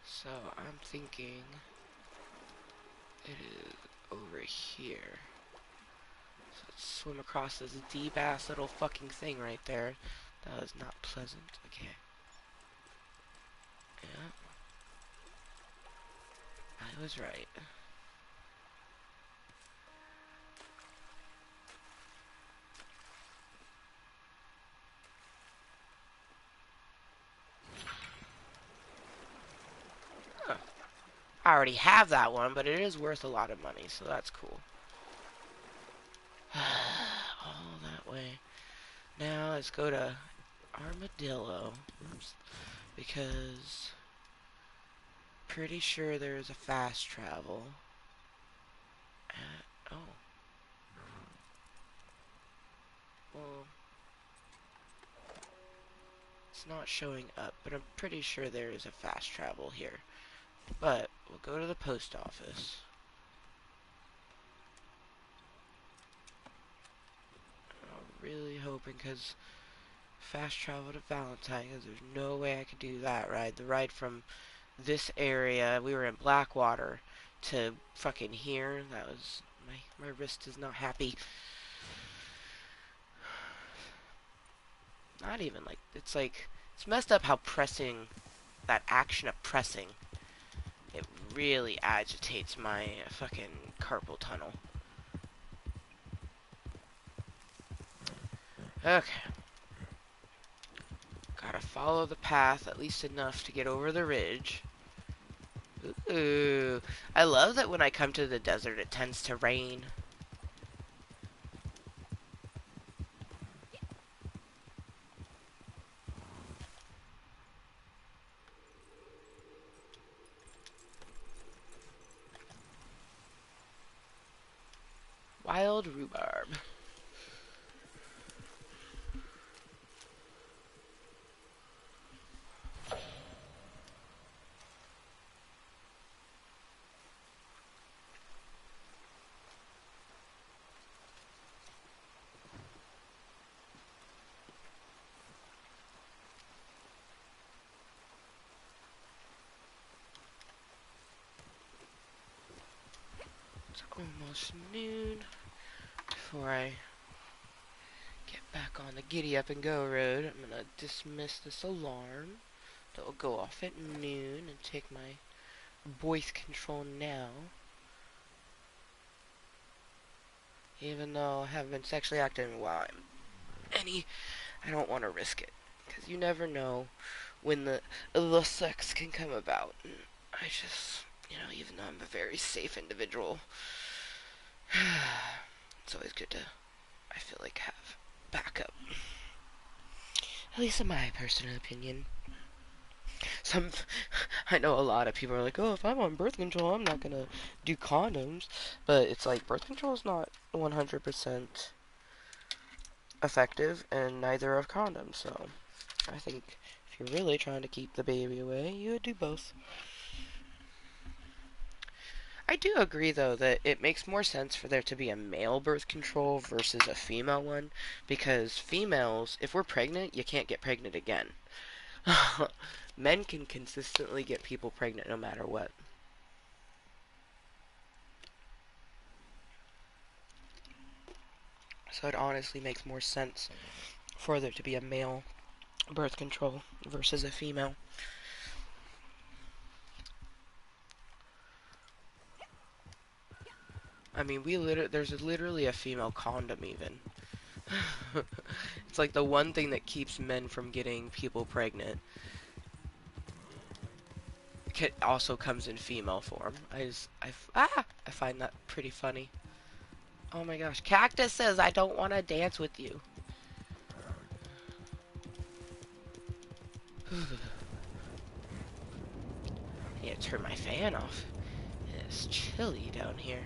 So I'm thinking it is over here. So let's swim across this deep ass little fucking thing right there. That was not pleasant. Okay. Yeah, I was right. Huh. I already have that one, but it is worth a lot of money, so that's cool. All that way. Now let's go to Armadillo. Oops. Because pretty sure there is a fast travel. Oh. Well, it's not showing up, but I'm pretty sure there is a fast travel here. But we'll go to the post office. I'm really hoping, because fast travel to Valentine, because there's no way I could do that ride. The ride from this area, we were in Blackwater, to fucking here, that was, my wrist is not happy. Not even, it's messed up how pressing, that action of pressing, it really agitates my fucking carpal tunnel. Okay. Gotta follow the path at least enough to get over the ridge. Ooh. I love that when I come to the desert it tends to rain. Wild rhubarb. It's almost noon before I get back on the giddy up and go road. I'm gonna dismiss this alarm that will go off at noon and take my voice control now. Even though I haven't been sexually active in a while, I don't want to risk it. Because you never know when the sex can come about. And I just, even though I'm a very safe individual, it's always good to, I feel like, have backup. At least in my personal opinion. I know a lot of people are like, oh, if I'm on birth control, I'm not gonna do condoms. But it's like, birth control is not 100% effective, and neither are condoms. So, I think if you're really trying to keep the baby away, you would do both. I do agree, though, that it makes more sense for there to be a male birth control versus a female one, because females, if we're pregnant, you can't get pregnant again. Men can consistently get people pregnant no matter what. So it honestly makes more sense for there to be a male birth control versus a female. I mean, there's literally a female condom even. It's like the one thing that keeps men from getting people pregnant. It also comes in female form. I find that pretty funny. Oh my gosh, Cactus says I don't want to dance with you. I need to turn my fan off. It's chilly down here.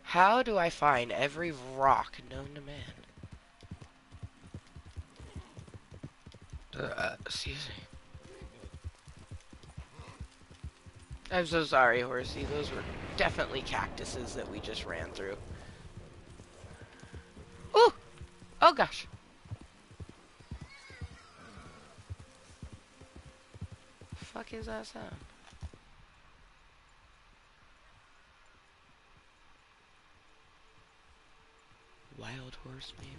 How do I find every rock known to man? Excuse me. I'm so sorry, Horsey. Those were definitely cactuses that we just ran through. Ooh! Oh gosh. The fuck is that sound? Wild horse, maybe?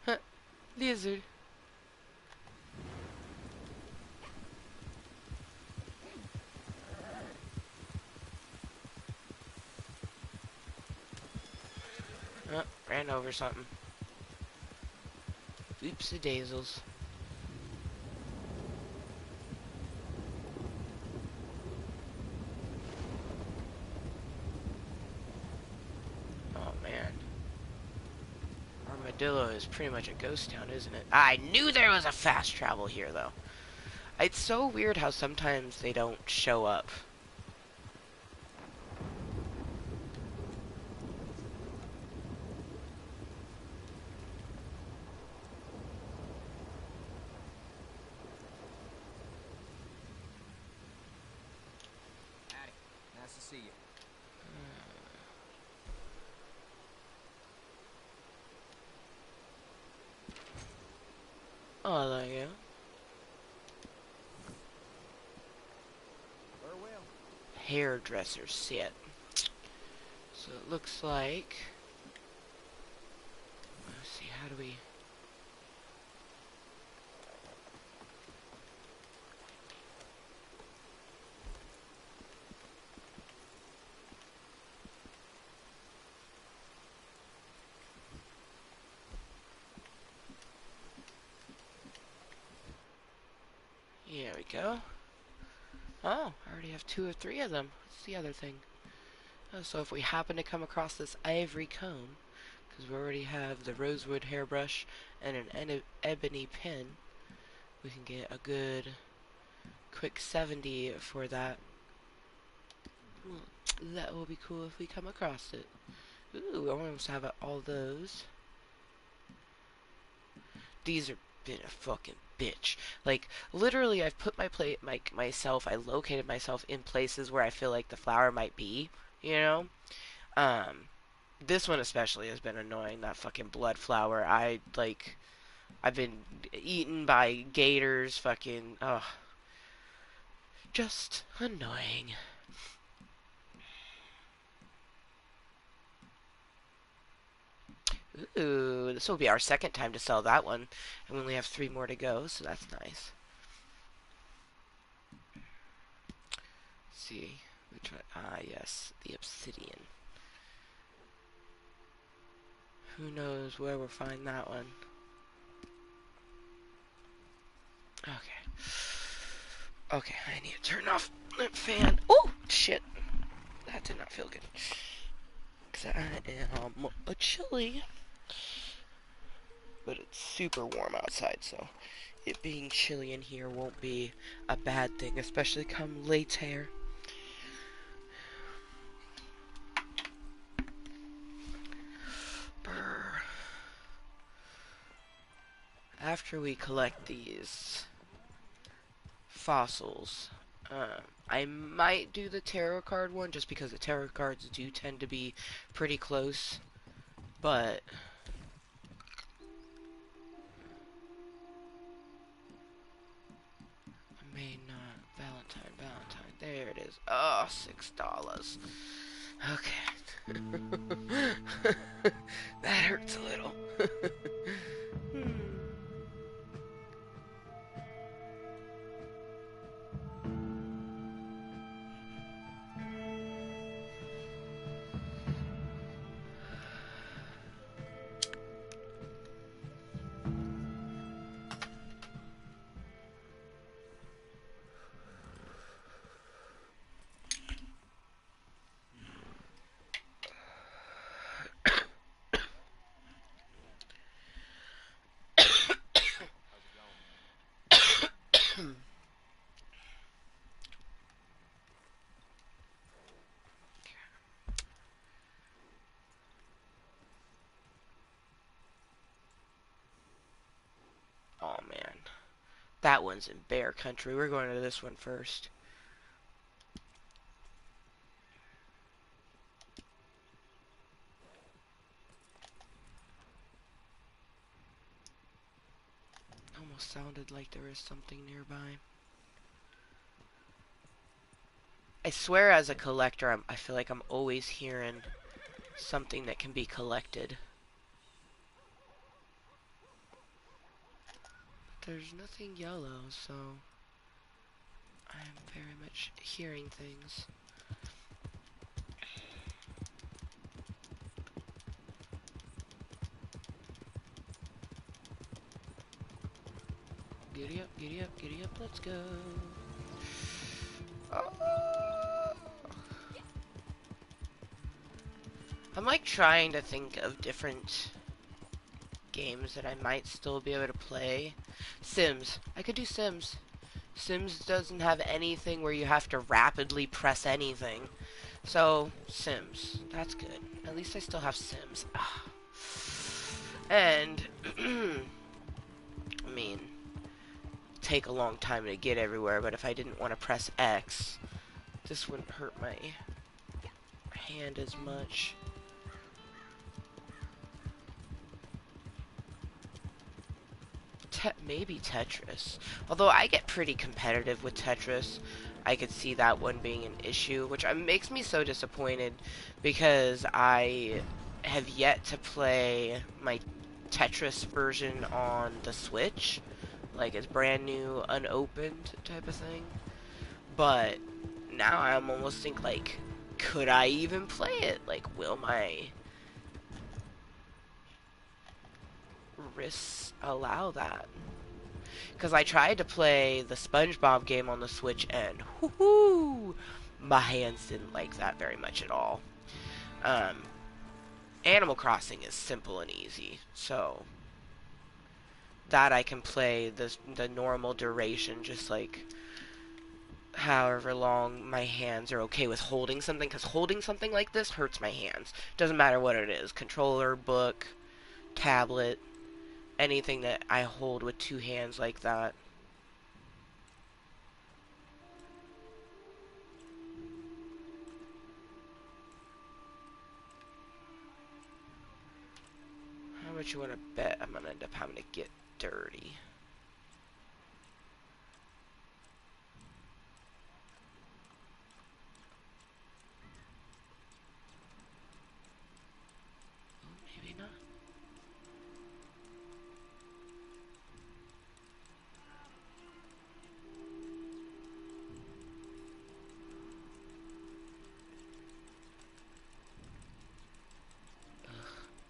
Huh. Lizard. Oh, ran over something. Oopsie-daisels. Oh, man. Armadillo is pretty much a ghost town, isn't it? I knew there was a fast travel here, though. It's so weird how sometimes they don't show up. Nice to see you. Oh, there you go. Farewell. Hairdresser set. So it looks like... Let's see, how do we... Here we go. Oh, I already have 2 or 3 of them. What's the other thing? Oh, so if we happen to come across this ivory comb, because we already have the rosewood hairbrush and an ebony pin, we can get a good quick 70 for that. Well, that will be cool if we come across it. Ooh, I almost have all those. These are been a fucking bitch. Like, literally, I've put myself, I located myself in places where I feel like the flower might be, you know? Um, this one especially has been annoying, that fucking blood flower. I've been eaten by gators, fucking, ugh. Just annoying. Ooh, this will be our second time to sell that one. And we only have 3 more to go, so that's nice. Let's see. Which one? Ah, yes. The obsidian. Who knows where we'll find that one. Okay. Okay, I need to turn off that fan. Oh, shit. That did not feel good. Because I am a chilly. But it's super warm outside, so it being chilly in here won't be a bad thing, especially come later. Brr. After we collect these fossils, I might do the tarot card one just because the tarot cards do tend to be pretty close, but I may not. Valentine, there it is. Oh, $6. Okay. That hurts a little. Oh man, that one's in bear country. We're going to this one first. Almost sounded like there was something nearby. I swear as a collector, I feel like I'm always hearing something that can be collected. There's nothing yellow, so I'm very much hearing things. Giddy up, let's go. Oh. I'm like trying to think of different games that I might still be able to play. Sims. I could do Sims. Sims doesn't have anything where you have to rapidly press anything. So, Sims. That's good. At least I still have Sims. Ah. And, I mean, take a long time to get everywhere, but if I didn't want to press X, this wouldn't hurt my hand as much. Maybe Tetris. Although I get pretty competitive with Tetris, I could see that one being an issue, which makes me so disappointed because I have yet to play my Tetris version on the Switch. Like, it's brand new, unopened type of thing. But now I'm almost think, like, could I even play it? Like, will my wrists allow that? Because I tried to play the SpongeBob game on the Switch, and whoo-hoo, my hands didn't like that very much at all. Animal Crossing is simple and easy, so that I can play the normal duration, just like however long my hands are okay with holding something, because holding something like this hurts my hands. Doesn't matter what it is. Controller, book, tablet, anything that I hold with two hands like that. How much you want to bet I'm going to end up having to get dirty? Maybe not.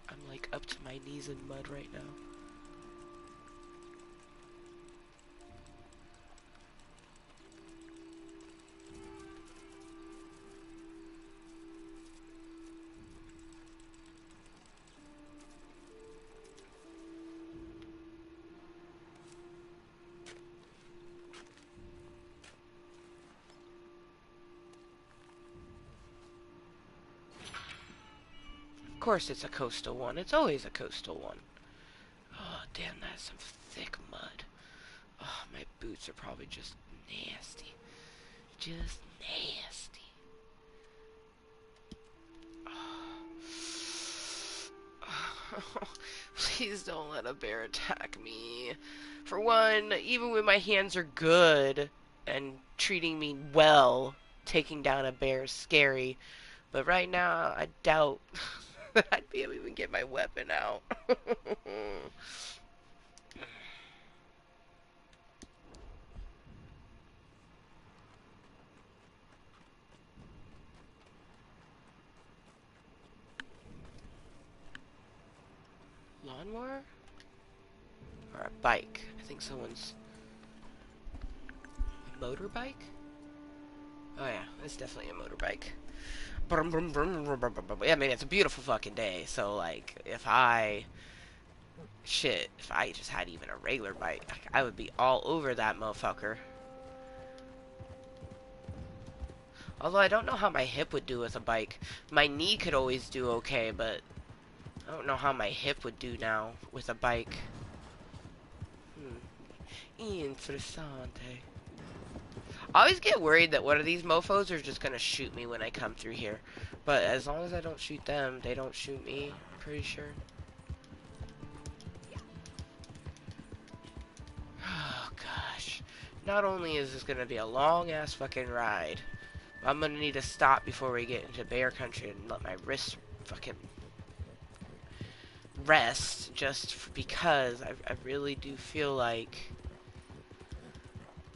I'm like up to my knees in mud right now. Of course it's a coastal one. It's always a coastal one. Oh, damn, that's some thick mud. Oh, my boots are probably just nasty. Just nasty. Oh. Please don't let a bear attack me. For one, even when my hands are good and treating me well, taking down a bear is scary. But right now, I doubt that I'd be able to even get my weapon out. Lawnmower? Or a bike? I think someone's... A motorbike? Oh yeah, it's definitely a motorbike. Yeah, I mean, it's a beautiful fucking day, so, like, if I just had even a regular bike, I would be all over that motherfucker. Although I don't know how my hip would do with a bike. My knee could always do okay, but I don't know how my hip would do now with a bike. Interessante. I always get worried that one of these mofos are just gonna shoot me when I come through here. But as long as I don't shoot them, they don't shoot me. I'm pretty sure. Oh, gosh. Not only is this gonna be a long-ass fucking ride, I'm gonna need to stop before we get into bear country and let my wrists fucking rest, just because I really do feel like...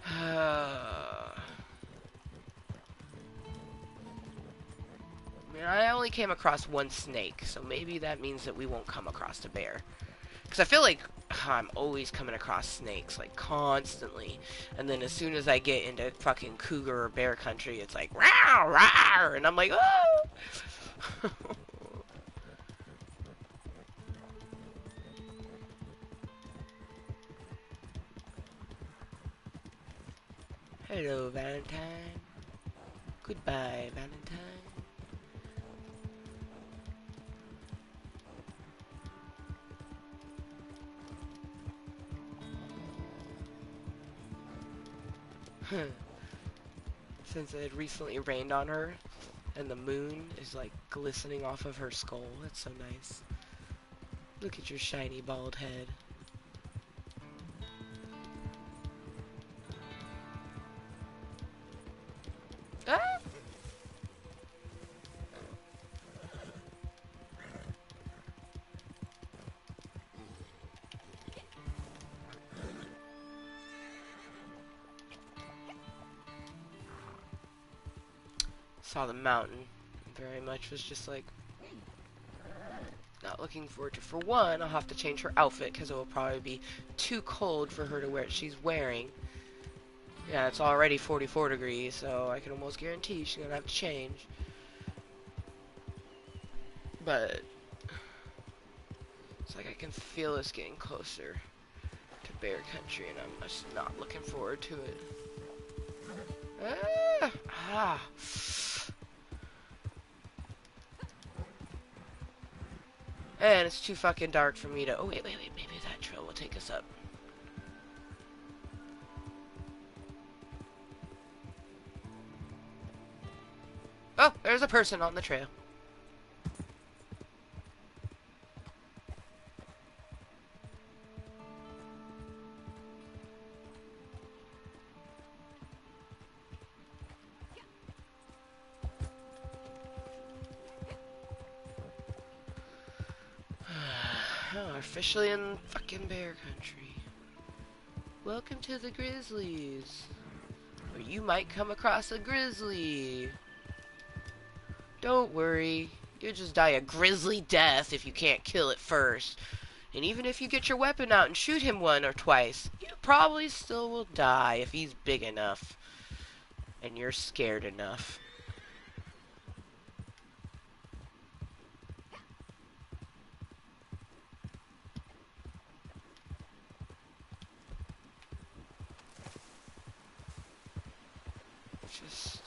I mean, I only came across one snake, so maybe that means that we won't come across a bear. Because I feel like I'm always coming across snakes, like, constantly. And then as soon as I get into fucking cougar or bear country, it's like, rawr, rawr, and I'm like, oh! Hello, Valentine. Goodbye, Valentine. Since it had recently rained on her, and the moon is like glistening off of her skull. That's so nice. Look at your shiny bald head. Ah! Saw the mountain. Very much was just like, not looking forward to. For one, I'll have to change her outfit because it will probably be too cold for her to wear what she's wearing. Yeah, it's already 44 degrees, so I can almost guarantee she's gonna have to change. But it's like I can feel us getting closer to bear country, and I'm just not looking forward to it. Ah, ah. And it's too fucking dark for me to... Oh, wait. Maybe that trail will take us up. Oh, there's a person on the trail. Oh, we're officially in fucking bear country. Welcome to the grizzlies. Or you might come across a grizzly. Don't worry. You'll just die a grisly death if you can't kill it first. And even if you get your weapon out and shoot him one or twice, you probably still will die if he's big enough. And you're scared enough. Just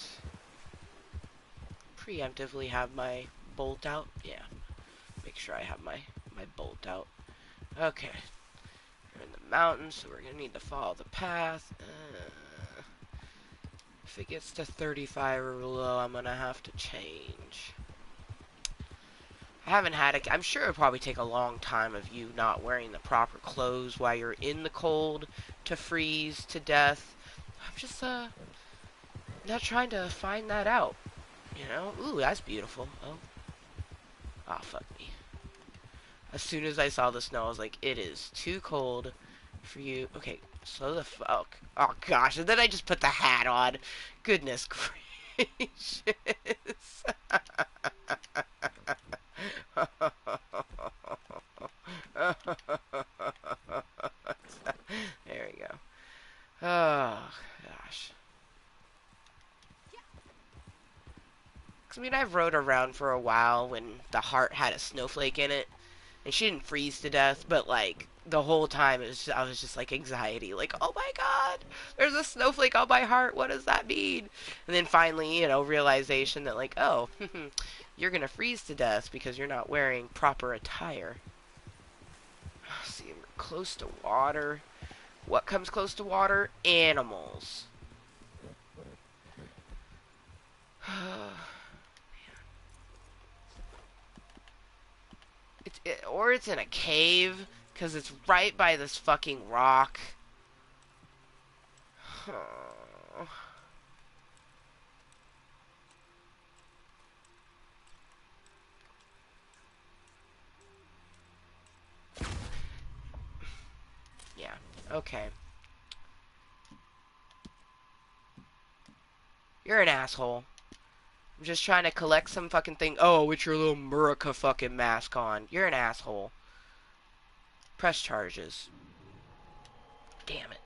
preemptively have my bolt out. Yeah, make sure I have my bolt out. Okay, we're in the mountains, so we're gonna need to follow the path. If it gets to 35 or below, I'm gonna have to change. I haven't had it. I'm sure it'll probably take a long time of you not wearing the proper clothes while you're in the cold to freeze to death. I'm just not trying to find that out. You know? Ooh, that's beautiful. Oh. Oh, fuck me. As soon as I saw the snow, I was like, it is too cold for you. Okay, slow the fuck. Oh, gosh. And then I just put the hat on. Goodness gracious. There we go. Oh, gosh. I mean, I've rode around for a while when the heart had a snowflake in it, and she didn't freeze to death, but, like, the whole time I was just, like, anxiety. Like, oh my god, there's a snowflake on my heart, what does that mean? And then finally, you know, realization that, like, oh, you're gonna freeze to death because you're not wearing proper attire. See, we're close to water. What comes close to water? Animals. Or it's in a cave, because it's right by this fucking rock. Yeah, okay. You're an asshole. I'm just trying to collect some fucking thing. Oh, with your little Murica fucking mask on. You're an asshole. Press charges. Damn it.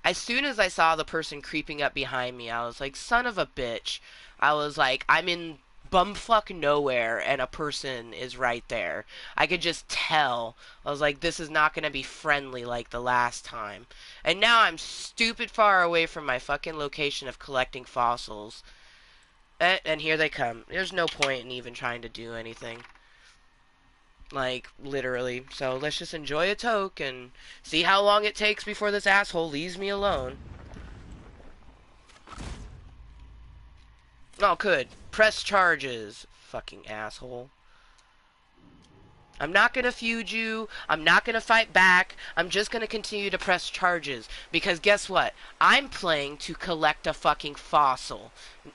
As soon as I saw the person creeping up behind me, I was like, son of a bitch. I was like, I'm in bumfuck nowhere, and a person is right there. I could just tell. I was like, this is not going to be friendly like the last time. And now I'm stupid far away from my fucking location of collecting fossils. And here they come. There's no point in even trying to do anything. Like, literally. So let's just enjoy a toke and see how long it takes before this asshole leaves me alone. Oh, good. Press charges. Fucking asshole. I'm not gonna feud you. I'm not gonna fight back. I'm just gonna continue to press charges. Because guess what? I'm playing to collect a fucking fossil.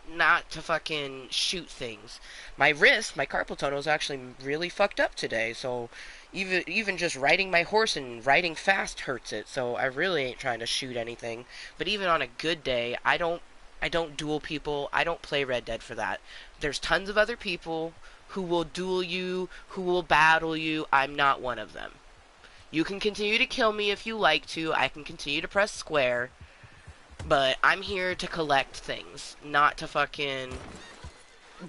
Not to fucking shoot things. My wrist, my carpal tunnel is actually really fucked up today. So even just riding my horse and riding fast hurts it. So I really ain't trying to shoot anything. But even on a good day, I don't duel people. I don't play Red Dead for that. There's tons of other people who will duel you, who will battle you. I'm not one of them. You can continue to kill me if you like to. I can continue to press square. But I'm here to collect things, not to fucking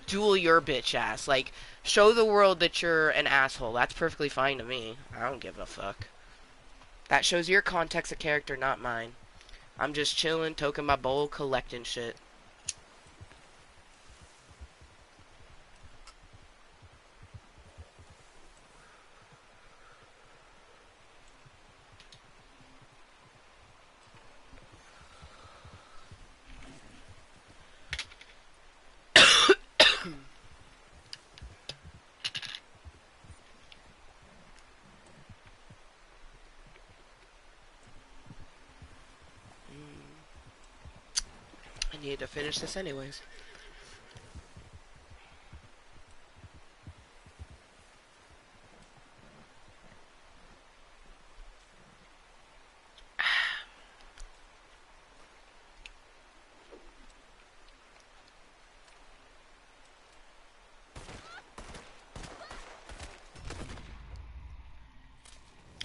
duel your bitch ass. Like, show the world that you're an asshole. That's perfectly fine to me. I don't give a fuck. That shows your context of character, not mine. I'm just chilling, toking my bowl, collecting shit. I need to finish this anyways.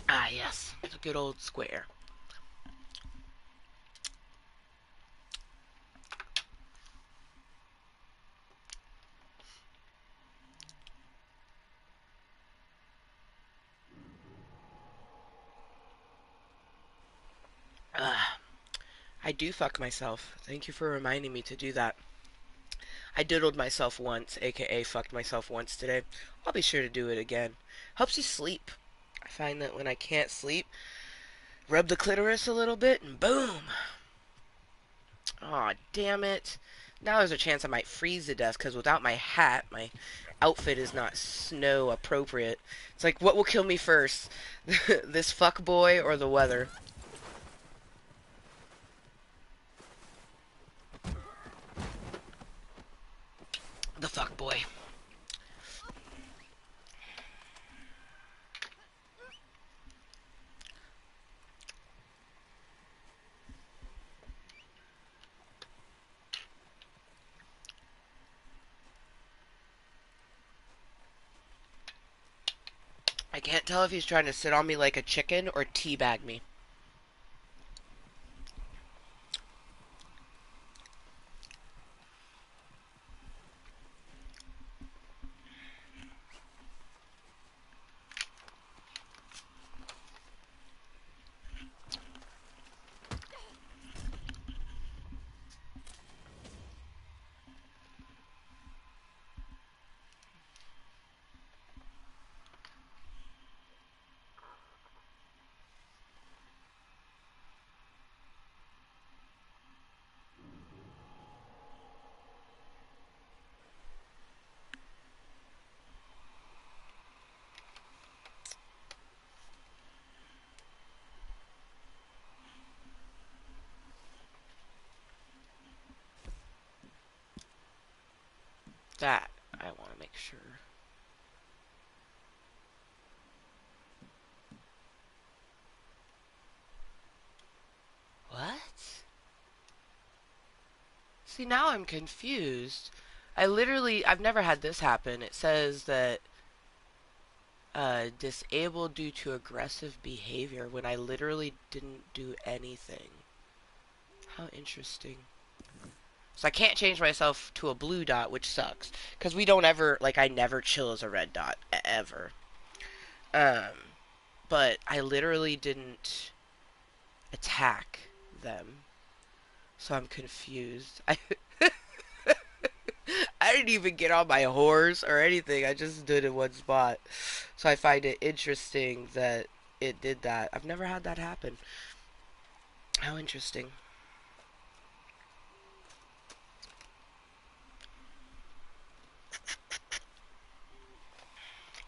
Ah, yes. It's a good old square. Ah, I do fuck myself. Thank you for reminding me to do that. I diddled myself once, aka fucked myself once today. I'll be sure to do it again. Helps you sleep. I find that when I can't sleep, rub the clitoris a little bit and boom. Aw, damn it. Now there's a chance I might freeze to death because without my hat, my outfit is not snow appropriate. It's like, what will kill me first? This fuck boy or the weather? The fuck boy. I can't tell if he's trying to sit on me like a chicken or teabag me. That I want to make sure. What? See, now I'm confused. I've never had this happen. It says that disabled due to aggressive behavior when I literally didn't do anything. How interesting. So I can't change myself to a blue dot, which sucks. Because we don't ever, like, I never chill as a red dot, ever. Um, but I literally didn't attack them. So I'm confused. I didn't even get on my horse or anything. I just stood in one spot. So I find it interesting that it did that. I've never had that happen. How interesting.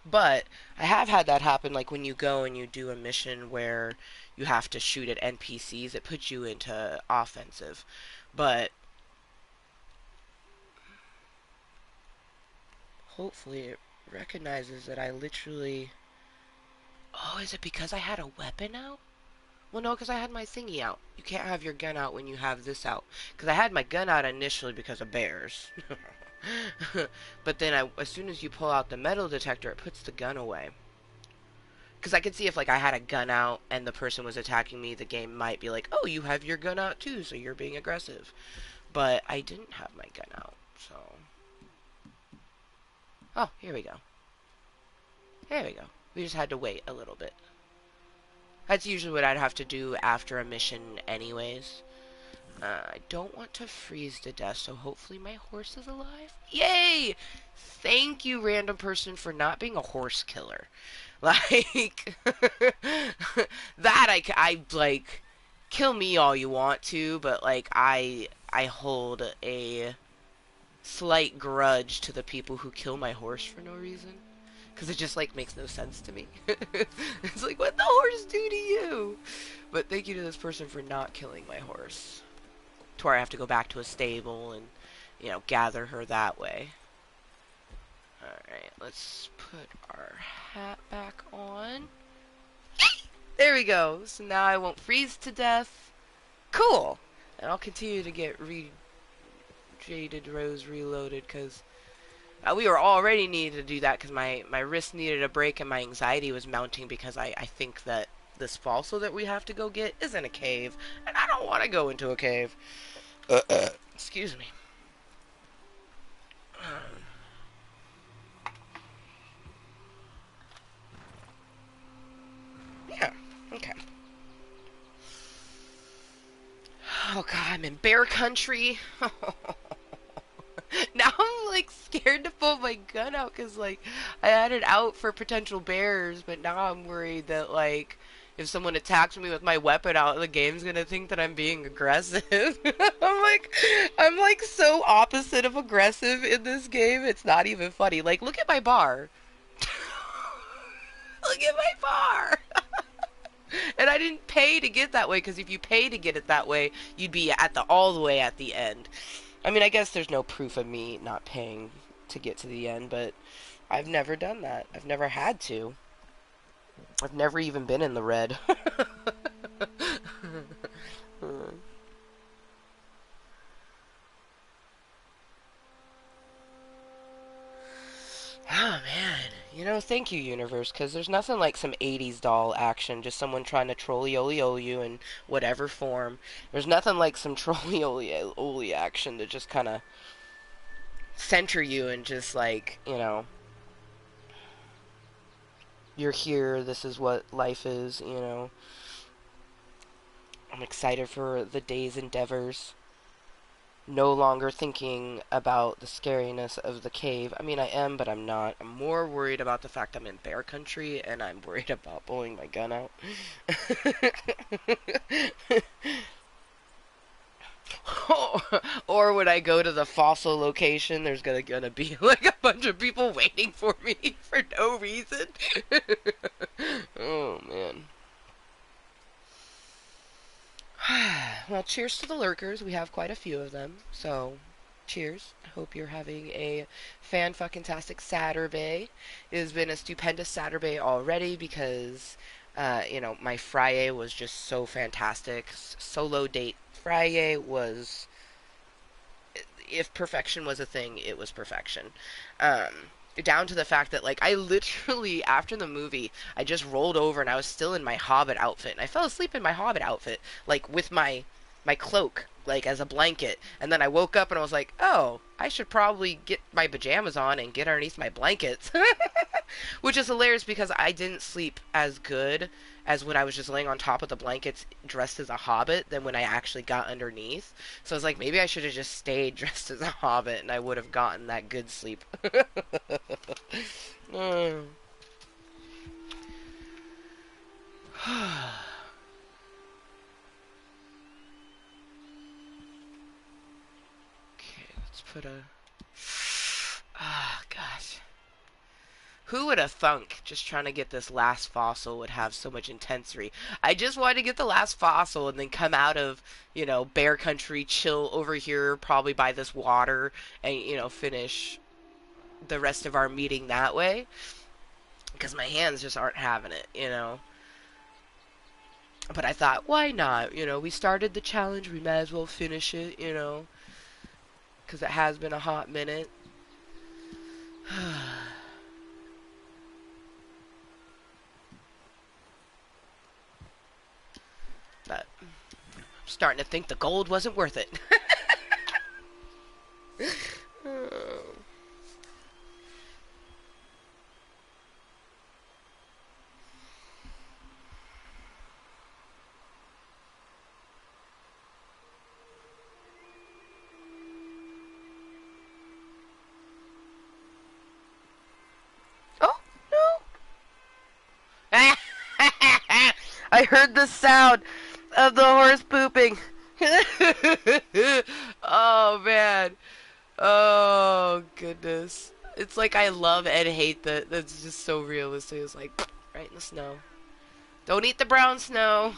But I have had that happen, like when you go and you do a mission where you have to shoot at NPCs, it puts you into offensive. But hopefully it recognizes that I literally... Oh, is it because I had a weapon out? Well, no, because I had my thingy out. You can't have your gun out when you have this out. Because I had my gun out initially because of bears. But then as soon as you pull out the metal detector, it puts the gun away. Because I could see if, like, I had a gun out and the person was attacking me, the game might be like, oh, you have your gun out too, so you're being aggressive. But I didn't have my gun out, so... Oh, here we go. Here we go. We just had to wait a little bit. That's usually what I'd have to do after a mission anyways. I don't want to freeze to death, so hopefully my horse is alive. Yay! Thank you, random person, for not being a horse killer. Like, that I, like, kill me all you want to, but, like, I hold a slight grudge to the people who kill my horse for no reason. Because it just, like, makes no sense to me. It's like, what the horse do to you? But thank you to this person for not killing my horse. To where I have to go back to a stable and, you know, gather her that way. Alright, let's put our hat back on. There we go. So now I won't freeze to death. Cool! And I'll continue to get Jaded Rose reloaded because we were already needed to do that because my wrist needed a break and my anxiety was mounting because I think that this fossil that we have to go get is in a cave and I don't want to go into a cave. Excuse me. Yeah, okay. Oh god, I'm in bear country. Now I'm like scared to pull my gun out because like I had it out for potential bears, but now I'm worried that like if someone attacks me with my weapon out, the game's gonna think that I'm being aggressive. I'm like so opposite of aggressive in this game. It's not even funny. Like look at my bar. Look at my bar. And I didn't pay to get that way because if you pay to get it that way, you'd be at the all the way at the end. I mean, I guess there's no proof of me not paying to get to the end, but I've never done that. I've never had to. I've never even been in the red. Oh man, you know, thank you, universe, because there's nothing like some '80s doll action, just someone trying to trolley-oly you in whatever form. There's nothing like some trolley-oly action to just kind of center you and just like, you know, you're here, this is what life is, you know. I'm excited for the day's endeavors. No longer thinking about the scariness of the cave. I mean, I am, but I'm not. I'm more worried about the fact I'm in bear country, and I'm worried about pulling my gun out. Or when I go to the fossil location, there's gonna be like a bunch of people waiting for me for no reason. Oh man. Well, cheers to the lurkers. We have quite a few of them. So, cheers. I hope you're having a fan-fucking-tastic Saturday. It has been a stupendous Saturday already because, you know, my Friday was just so fantastic. Solo date Friday was, if perfection was a thing, it was perfection. Down to the fact that, like, I literally, after the movie, I just rolled over and I was still in my Hobbit outfit. And I fell asleep in my Hobbit outfit, like, with my cloak, like, as a blanket. And then I woke up and I was like, oh, I should probably get my pajamas on and get underneath my blankets. Which is hilarious because I didn't sleep as good as when I was just laying on top of the blankets dressed as a hobbit than when I actually got underneath. So I was like, maybe I should have just stayed dressed as a hobbit and I would have gotten that good sleep. Mm. Okay, let's put a... Ah, gosh. Who would have thunk just trying to get this last fossil would have so much intensity? I just wanted to get the last fossil and then come out of, you know, bear country, chill over here, probably by this water, and, you know, finish the rest of our meeting that way. Because my hands just aren't having it, you know. But I thought, why not? You know, we started the challenge, we might as well finish it, you know. Because it has been a hot minute. But I'm starting to think the gold wasn't worth it. Oh. I heard the sound of the horse pooping. Oh man. Oh goodness. It's like I love and hate that. That's just so realistic. It's like right in the snow. Don't eat the brown snow.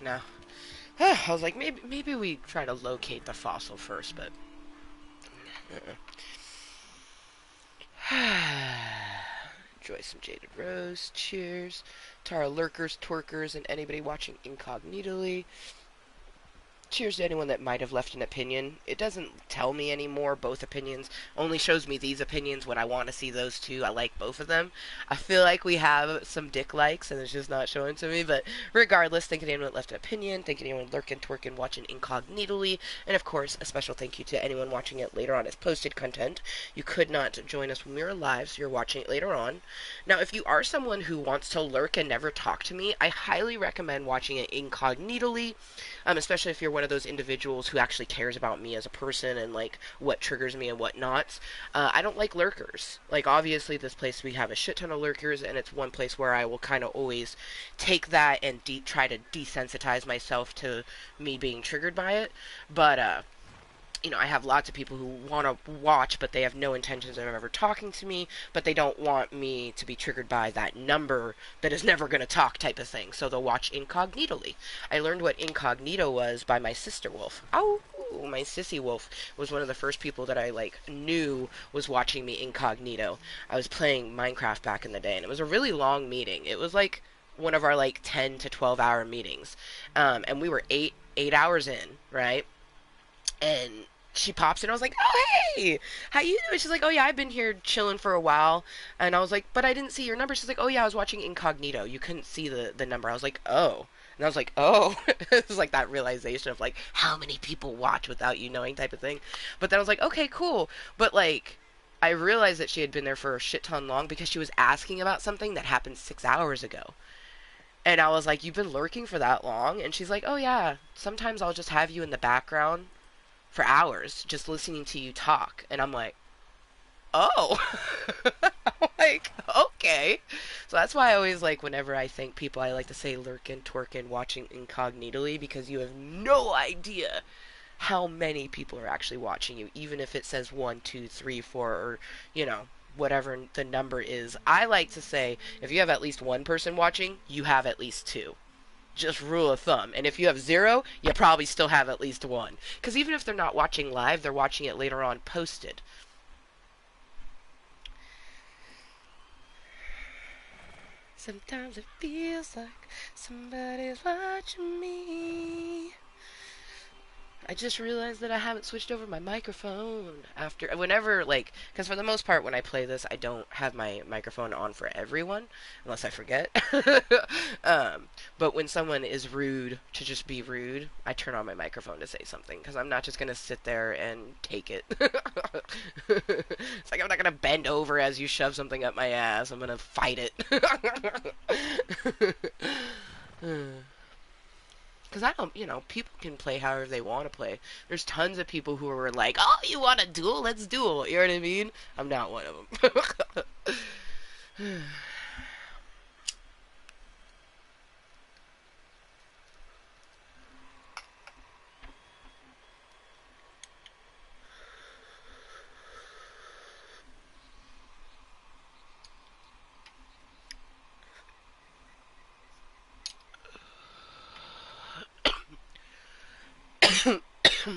No. I was like, maybe we try to locate the fossil first, but enjoy some Jaded Rose. Cheers to our lurkers, twerkers, and anybody watching incognitally. Cheers to anyone that might have left an opinion. It doesn't tell me anymore, both opinions. Only shows me these opinions when I want to see those two. I like both of them. I feel like we have some dick likes, and it's just not showing to me. But regardless, thank you to anyone that left an opinion. Thank you to anyone lurking, twerking, watching incognitally. And of course, a special thank you to anyone watching it later on as posted content. You could not join us when we were live, so you're watching it later on. Now, if you are someone who wants to lurk and never talk to me, I highly recommend watching it incognitally. Especially if you're one of those individuals who actually cares about me as a person and like what triggers me and what not. I don't like lurkers. Like obviously this place we have a shit ton of lurkers, and it's one place where I will kind of always take that and try to desensitize myself to me being triggered by it. But I have lots of people who want to watch, but they have no intentions of ever talking to me, but they don't want me to be triggered by that number that is never going to talk type of thing, so they'll watch incognitally. I learned what incognito was by my sister wolf. Oh, my sissy wolf was one of the first people that I, knew was watching me incognito. I was playing Minecraft back in the day, and it was a really long meeting. It was, one of our, 10 to 12 hour meetings. And we were eight hours in, right? And she pops in. I was like, "Oh hey, how you doing?" She's like, "Oh yeah, I've been here chilling for a while." And I was like, "But I didn't see your number." She's like, "Oh yeah, I was watching incognito. You couldn't see the number." I was like, "Oh." And I was like, "Oh." It was like that realization of how many people watch without you knowing type of thing. But then I was like, "Okay, cool." But I realized that she had been there for a shit ton long because she was asking about something that happened 6 hours ago. And I was like, "You've been lurking for that long?" And she's like, "Oh yeah, sometimes I'll just have you in the background for hours just listening to you talk." And I'm like, "Oh." I'm like, okay. So that's why I always whenever I thank people, I like to say lurkin, twerkin, watching incognitally, because you have no idea how many people are actually watching you, even if it says 1, 2, 3, 4, or, whatever the number is. I like to say, if you have at least one person watching, you have at least two. Just rule of thumb. And if you have zero, you probably still have at least one. Because even if they're not watching live, they're watching it later on posted. Sometimes it feels like somebody's watching me. I just realized that I haven't switched over my microphone whenever, because for the most part when I play this, I don't have my microphone on for everyone, unless I forget. But when someone is rude to just be rude, I turn on my microphone to say something, because I'm not just going to sit there and take it. It's like I'm not going to bend over as you shove something up my ass. I'm going to fight it. Because I don't, people can play however they want to play. There's tons of people who are like, "Oh, you want to duel? Let's duel." You know what I mean? I'm not one of them.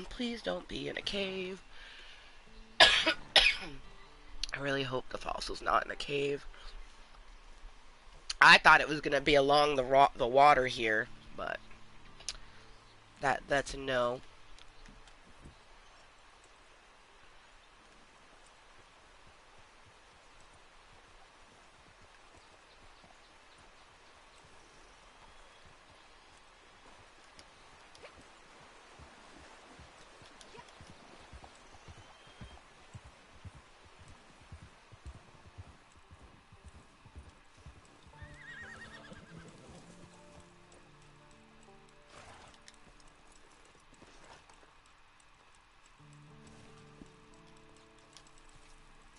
Please don't be in a cave. I really hope the fossil's not in a cave. I thought it was gonna be along the water here, but that's a no.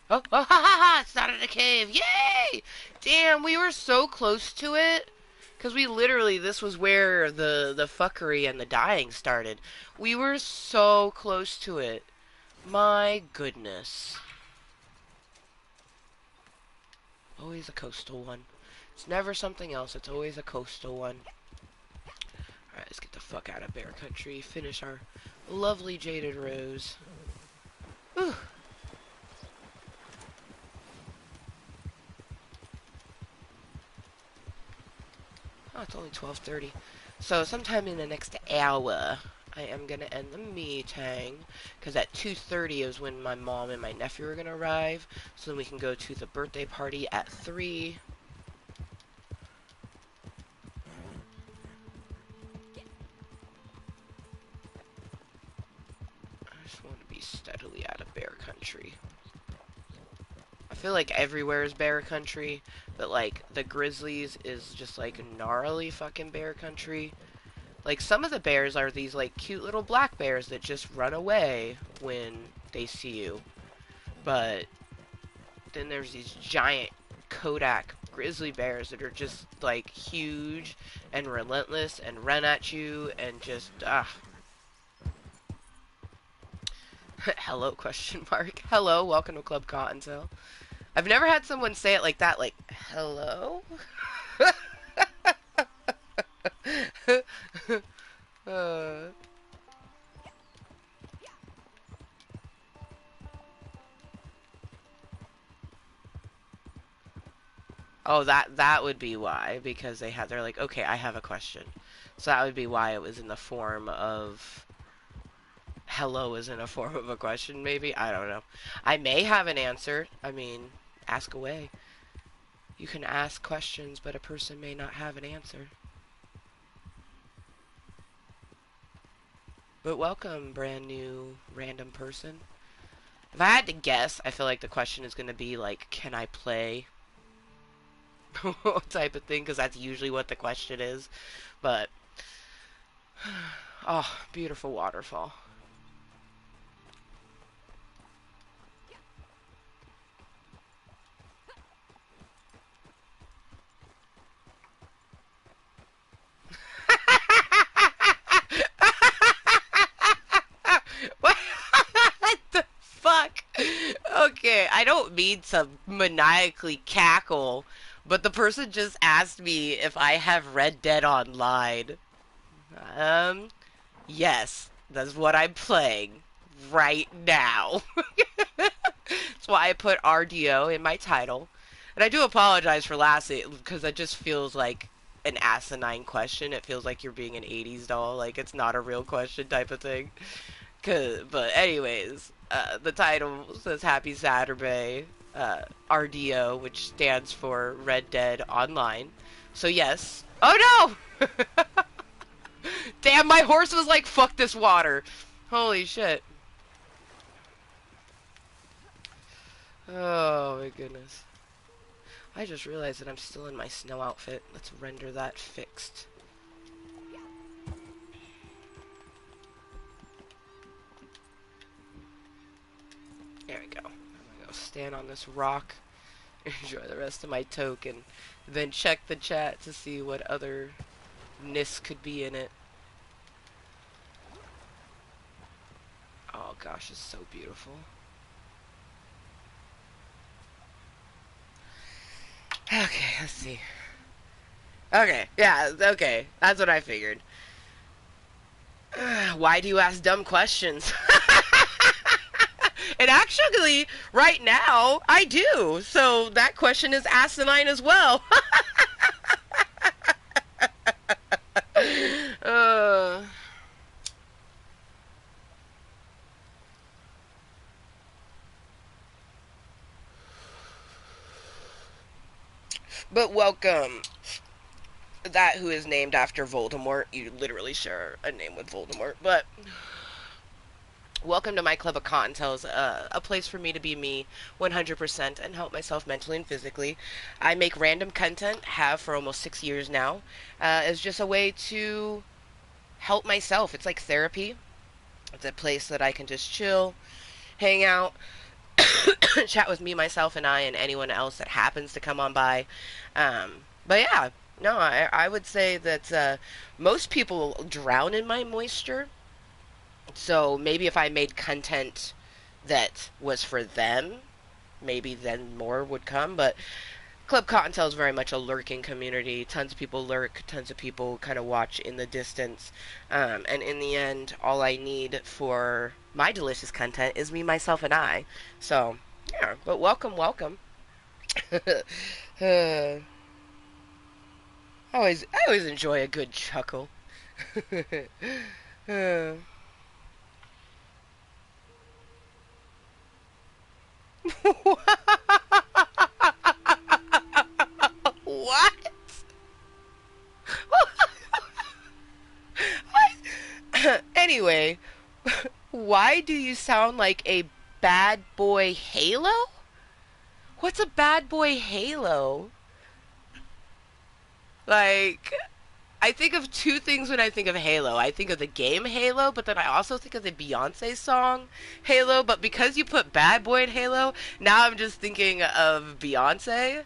Oh, oh, ha ha ha! It's not in a cave! Yay! Damn, we were so close to it. Because we literally, this was where the fuckery and the dying started. We were so close to it. My goodness. Always a coastal one. It's never something else, it's always a coastal one. Alright, let's get the fuck out of bear country. Finish our lovely jaded rose. Whew. Oh, it's only 12:30. So sometime in the next hour, I am going to end the meeting. Because at 2:30 is when my mom and my nephew are going to arrive. So then we can go to the birthday party at 3. I just want to be steadily out of bear country. I feel like everywhere is bear country, but like the grizzlies is just like gnarly fucking bear country. Like some of the bears are these like cute little black bears that just run away when they see you. But then there's these giant Kodak grizzly bears that are just like huge and relentless and run at you and just Hello, question mark. Hello, welcome to Club Cottontale. I've never had someone say it like that, like, hello? Oh, that would be why, because they're like, okay, I have a question. So that would be why it was in the form of hello is in a form of a question, maybe? I don't know. I may have an answer. I mean, ask away. You can ask questions, but a person may not have an answer. But welcome, brand new random person. If I had to guess, I feel like the question is going to be like, can I play? Type of thing, because that's usually what the question is. But, oh, beautiful waterfall. What the fuck? Okay, I don't mean to maniacally cackle, but the person just asked me if I have Red Dead Online. Yes, that's what I'm playing right now. That's why I put RDO in my title. And I do apologize for last because it just feels like an asinine question. It feels like you're being an 80s doll, like it's not a real question type of thing. But anyways, the title says Happy Saturday, RDO, which stands for Red Dead Online. So yes. Oh no! Damn, my horse was like, fuck this water. Holy shit. Oh my goodness. I just realized that I'm still in my snow outfit. Let's render that fixed. There we go. I'm gonna go stand on this rock, enjoy the rest of my token, then check the chat to see what other ness could be in it. Oh gosh, it's so beautiful. Okay, let's see. Okay, yeah, okay. That's what I figured. Why do you ask dumb questions? And actually, right now, I do. So that question is asinine as well. uh, but welcome. That who is named after Voldemort. You literally share a name with Voldemort. But welcome to my club of Cottontales, a place for me to be me 100% and help myself mentally and physically. I make random content, have for almost 6 years now, as just a way to help myself. It's like therapy. It's a place that I can just chill, hang out, chat with me, myself, and I, and anyone else that happens to come on by. But yeah, no, I would say that most people drown in my moisture. So maybe if I made content that was for them, maybe then more would come. But Club Cottontail is very much a lurking community. Tons of people lurk, tons of people kind of watch in the distance. And in the end, all I need for my delicious content is me, myself, and I. So, yeah, but welcome, welcome. I always enjoy a good chuckle. uh, what? Anyway, why do you sound like a bad boy Halo? What's a bad boy Halo? Like, I think of two things when I think of Halo. I think of the game Halo, but then I also think of the Beyonce song Halo. But because you put bad boy in Halo, now I'm just thinking of Beyonce.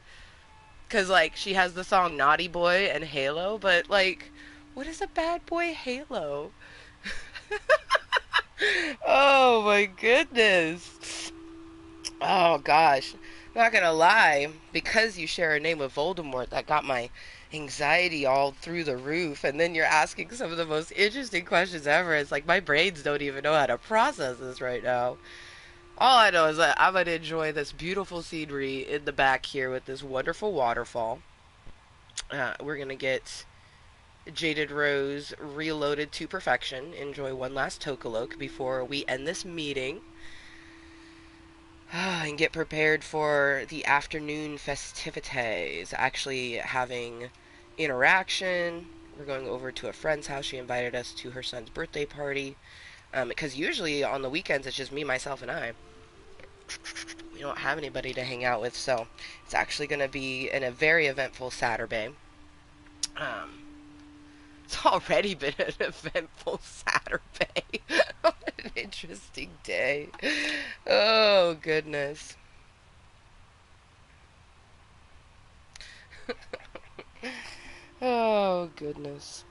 Because, like, she has the song Naughty Boy and Halo. But, like, what is a bad boy Halo? Oh my goodness. Oh gosh. Not gonna lie, because you share a name with Voldemort, that got my anxiety all through the roof, and then you're asking some of the most interesting questions ever. It's like my brains don't even know how to process this right now. All I know is that I'm gonna enjoy this beautiful scenery in the back here with this wonderful waterfall. We're gonna get Jaded Rose reloaded to perfection, enjoy one last Tokaloke before we end this meeting. And get prepared for the afternoon festivities. Actually having interaction. We're going over to a friend's house. She invited us to her son's birthday party. Because usually on the weekends it's just me, myself, and I. We don't have anybody to hang out with, so it's actually going to be a very eventful Saturday. Um, it's already been an eventful Saturday. What an interesting day. Oh, goodness. Oh, goodness.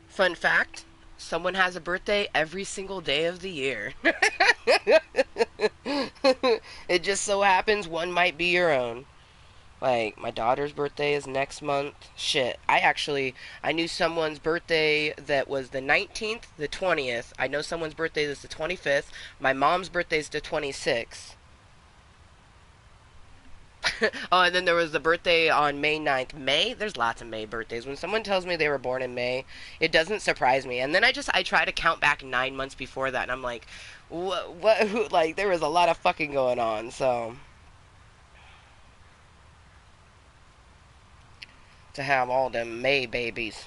Fun fact, someone has a birthday every single day of the year. It just so happens one might be your own. Like, my daughter's birthday is next month. Shit. I knew someone's birthday that was the 19th, the 20th. I know someone's birthday that's the 25th. My mom's birthday is the 26th. Oh, and then there was the birthday on May 9th. May? There's lots of May birthdays. When someone tells me they were born in May, it doesn't surprise me. And then I try to count back 9 months before that, and I'm like, what, who, like, there was a lot of fucking going on, so. To have all them May babies.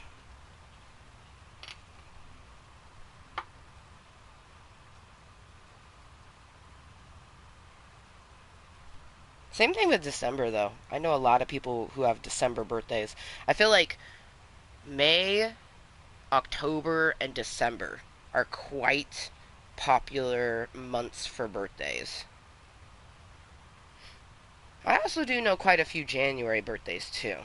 Same thing with December, though. I know a lot of people who have December birthdays. I feel like May, October, and December are quite popular months for birthdays. I also do know quite a few January birthdays, too.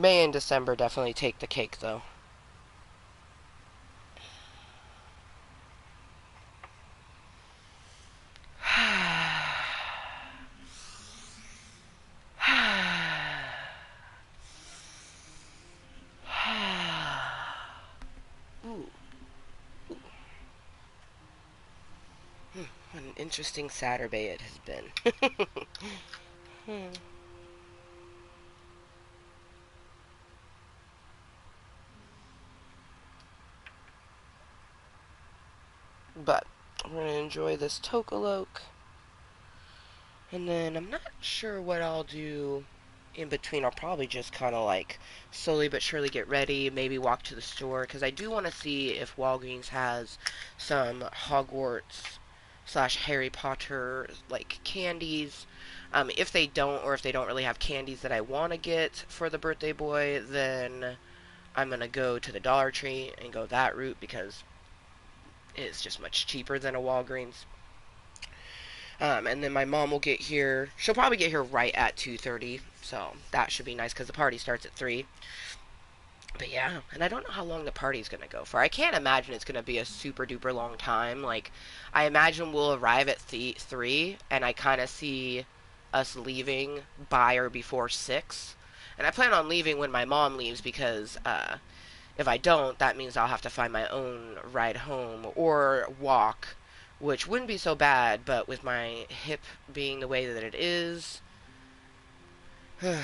May and December definitely take the cake, though. Ooh, what an interesting Saturday it has been. Hmm. But we're gonna enjoy this Tokaloke, and then I'm not sure what I'll do in between. I'll probably just kind of like slowly but surely get ready, maybe walk to the store, because I do want to see if Walgreens has some Hogwarts slash Harry Potter like candies. If they don't, or if they don't really have candies that I want to get for the birthday boy, then I'm gonna go to the Dollar Tree and go that route because it's just much cheaper than a Walgreens. And then my mom will get here. She'll probably get here right at 2:30, so that should be nice because the party starts at 3. But yeah, and I don't know how long the party's gonna go for. I can't imagine it's gonna be a super duper long time. Like, I imagine we'll arrive at 3, and I kind of see us leaving by or before 6. And I plan on leaving when my mom leaves because if I don't, that means I'll have to find my own ride home or walk, which wouldn't be so bad, but with my hip being the way that it is, I'm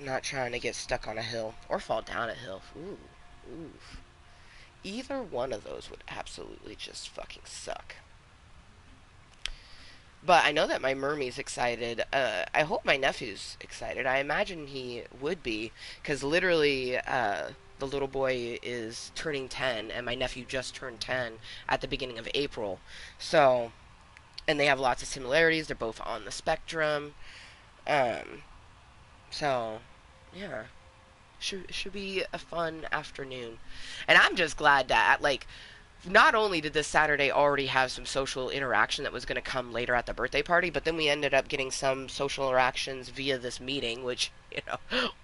not trying to get stuck on a hill or fall down a hill. Ooh, ooh. Either one of those would absolutely just fucking suck. But I know that my mermie's excited. I hope my nephew's excited. I imagine he would be, because literally, the little boy is turning 10, and my nephew just turned 10 at the beginning of April. So, and they have lots of similarities. They're both on the spectrum. Um, so, yeah. Should be a fun afternoon. And I'm just glad that, like, not only did this Saturday already have some social interaction that was going to come later at the birthday party, but then we ended up getting some social interactions via this meeting, which,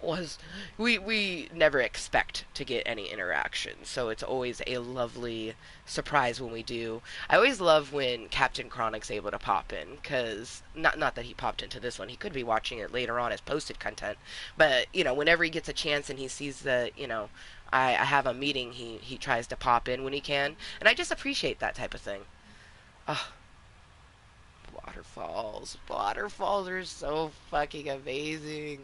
was we never expect to get any interaction. So it's always a lovely surprise when we do. I always love when Captain Chronic's able to pop in, because not that he popped into this one, he could be watching it later on as posted content, but whenever he gets a chance and he sees that I have a meeting, he tries to pop in when he can, and I just appreciate that type of thing. Oh, waterfalls are so fucking amazing.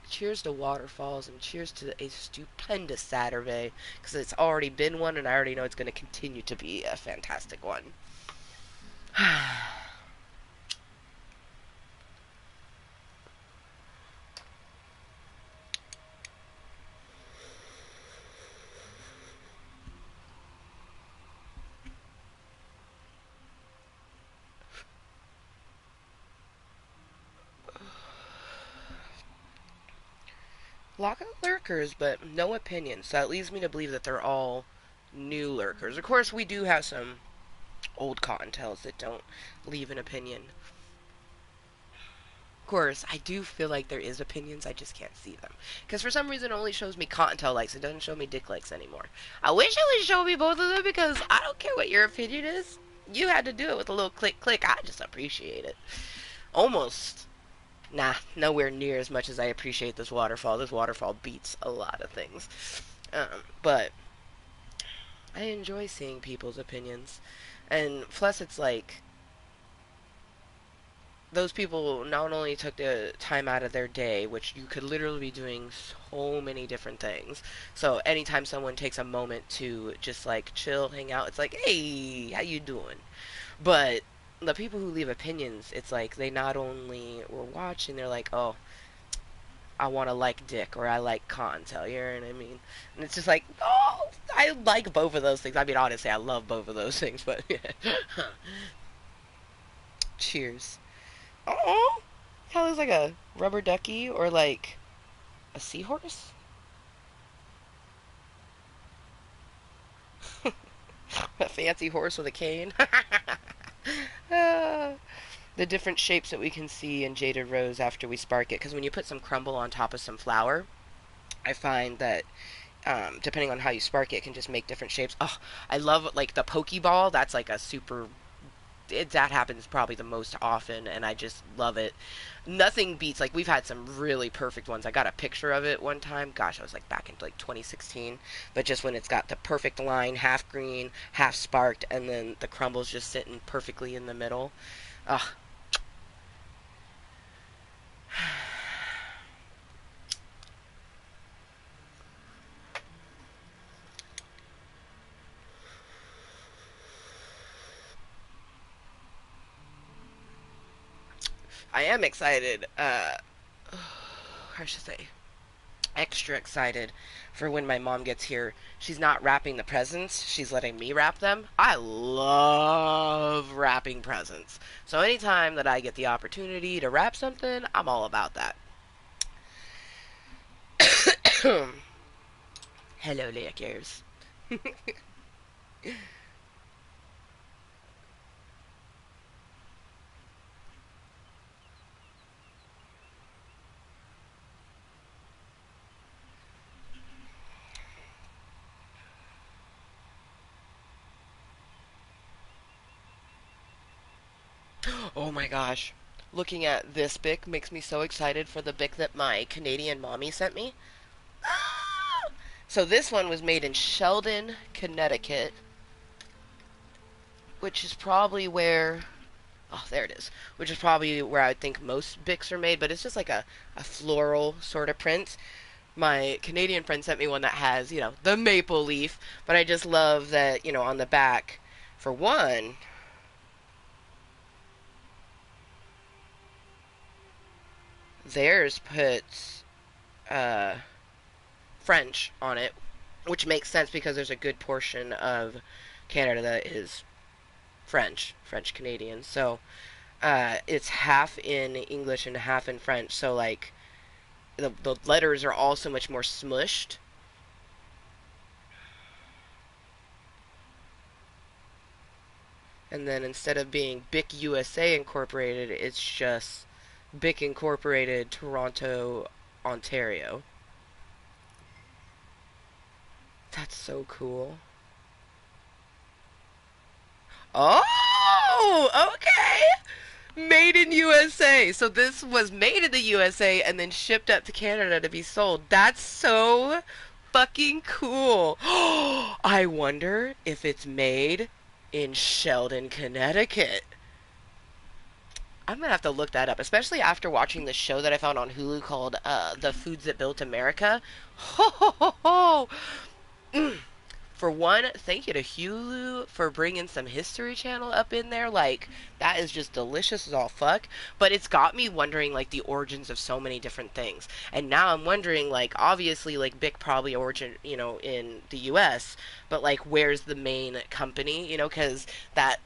Cheers to waterfalls and cheers to a stupendous Saturday, because it's already been one and I already know it's going to continue to be a fantastic one. Lot of lurkers, but no opinions. So that leads me to believe that they're all new lurkers. Of course, we do have some old Cottontails that don't leave an opinion. Of course, I do feel like there is opinions, I just can't see them. Because for some reason it only shows me Cottontail likes, it doesn't show me Dick likes anymore. I wish it would show me both of them because I don't care what your opinion is. You had to do it with a little click click. I just appreciate it. Almost. Nah, nowhere near as much as I appreciate this waterfall. This waterfall beats a lot of things. But I enjoy seeing people's opinions. And plus, it's like those people not only took the time out of their day, which you could literally be doing so many different things. So anytime someone takes a moment to just like chill, hang out, it's like, hey, how you doing? But the people who leave opinions, it's like they not only were watching, they're like, oh, I want to like Dick or I like Cottontail, you know what I mean? And it's just like, oh, I like both of those things. I mean, honestly, I love both of those things, but cheers. Oh, that looks like a rubber ducky or like a seahorse. A fancy horse with a cane. uh, the different shapes that we can see in Jaded Rose after we spark it. Because when you put some crumble on top of some flour, I find that depending on how you spark it, it can just make different shapes. Oh, I love like the Pokeball. That's like a super that happens probably the most often, and I just love it. Nothing beats like we've had some really perfect ones. I got a picture of it one time. Gosh, I was like back in like 2016, but just when it's got the perfect line, half green, half sparked, and then the crumbles just sitting perfectly in the middle. Ugh. I am excited. I should say extra excited for when my mom gets here. She's not wrapping the presents, she's letting me wrap them. I love wrapping presents. So anytime that I get the opportunity to wrap something, I'm all about that. Hello, lickers. Oh my gosh. Looking at this Bic makes me so excited for the Bic that my Canadian mommy sent me. So this one was made in Sheldon, Connecticut, which is probably where oh, there it is. Which is probably where I think most Bics are made, but it's just like a floral sort of print. My Canadian friend sent me one that has, the maple leaf, but I just love that, on the back, for one, theirs puts uh, French on it, which makes sense because there's a good portion of Canada that is French Canadian. So it's half in English and half in French. So like the letters are all so much more smushed. And then instead of being BIC USA Incorporated, it's just BIC Incorporated Toronto, Ontario. That's so cool. Oh, okay. Made in USA. So this was made in the USA and then shipped up to Canada to be sold. That's so fucking cool. I wonder if it's made in Sheldon, Connecticut. I'm gonna have to look that up, especially after watching the show that I found on Hulu called "The Foods That Built America." Ho ho ho ho! Mm. For one, thank you to Hulu for bringing some History Channel up in there. Like, that is just delicious as all fuck. But it's got me wondering, like, the origins of so many different things. And now I'm wondering, like, obviously, like, BIC probably origin, in the U.S., but, like, where's the main company? Because that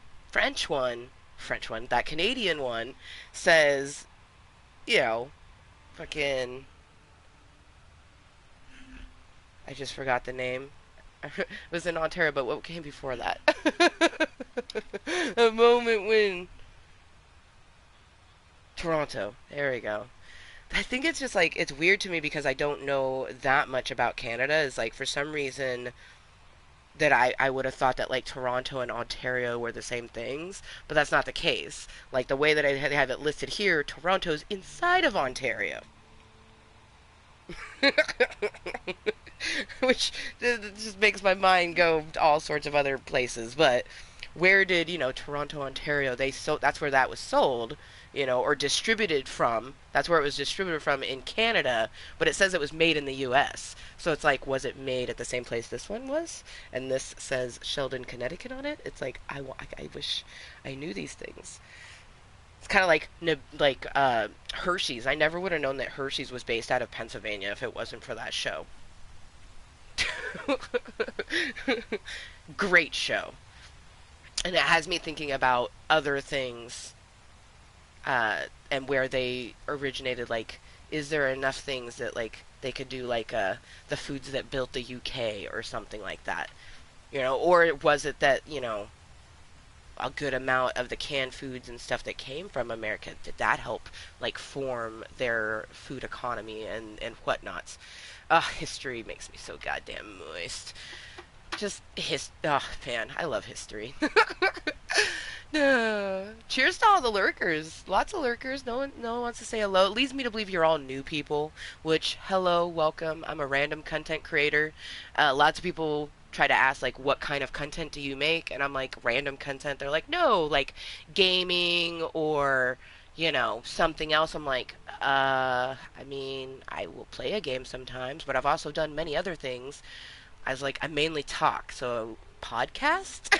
that Canadian one says, you know, fucking, I just forgot the name. It was in Ontario, but what came before that? A moment when Toronto. There we go. I think it's just like it's weird to me because I don't know that much about Canada. Is like for some reason that I would have thought that like Toronto and Ontario were the same things, but that's not the case. Like the way that I have it listed here, Toronto's inside of Ontario. Which just makes my mind go to all sorts of other places. But where did Toronto, Ontario? That's where that was sold, or distributed from. That's where it was distributed from in Canada. But it says it was made in the U.S. So it's like, was it made at the same place this one was? And this says Sheldon, Connecticut on it. It's like I wish I knew these things. It's kind of like Hershey's. I never would have known that Hershey's was based out of Pennsylvania if it wasn't for that show. Great show. And it has me thinking about other things and where they originated. Like, is there enough things that like they could do like the foods that built the UK or something like that? Or was it that a good amount of the canned foods and stuff that came from America, did that help like form their food economy and whatnots? History makes me so goddamn moist. Just oh man, I love history. No. Cheers to all the lurkers. Lots of lurkers. No one wants to say hello. It leads me to believe you're all new people, which, hello, welcome. I'm a random content creator. Lots of people try to ask, like, what kind of content do you make? And I'm like, random content. They're like, no, like, gaming or, something else. I'm like, I mean, I will play a game sometimes, but I've also done many other things. I was like, I mainly talk, so podcast?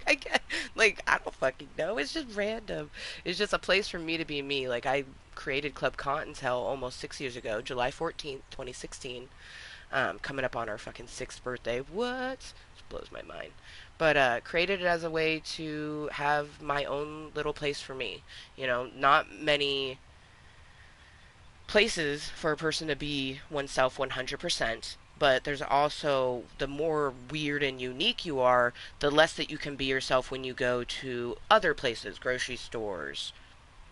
I get, like, I don't fucking know. It's just random. It's just a place for me to be me. Like, I created Club Kottontale almost 6 years ago, July 14th, 2016. Coming up on our fucking 6th birthday. What? This blows my mind. But created it as a way to have my own little place for me. Not many places for a person to be oneself 100%. But there's also, the more weird and unique you are, the less that you can be yourself when you go to other places, grocery stores,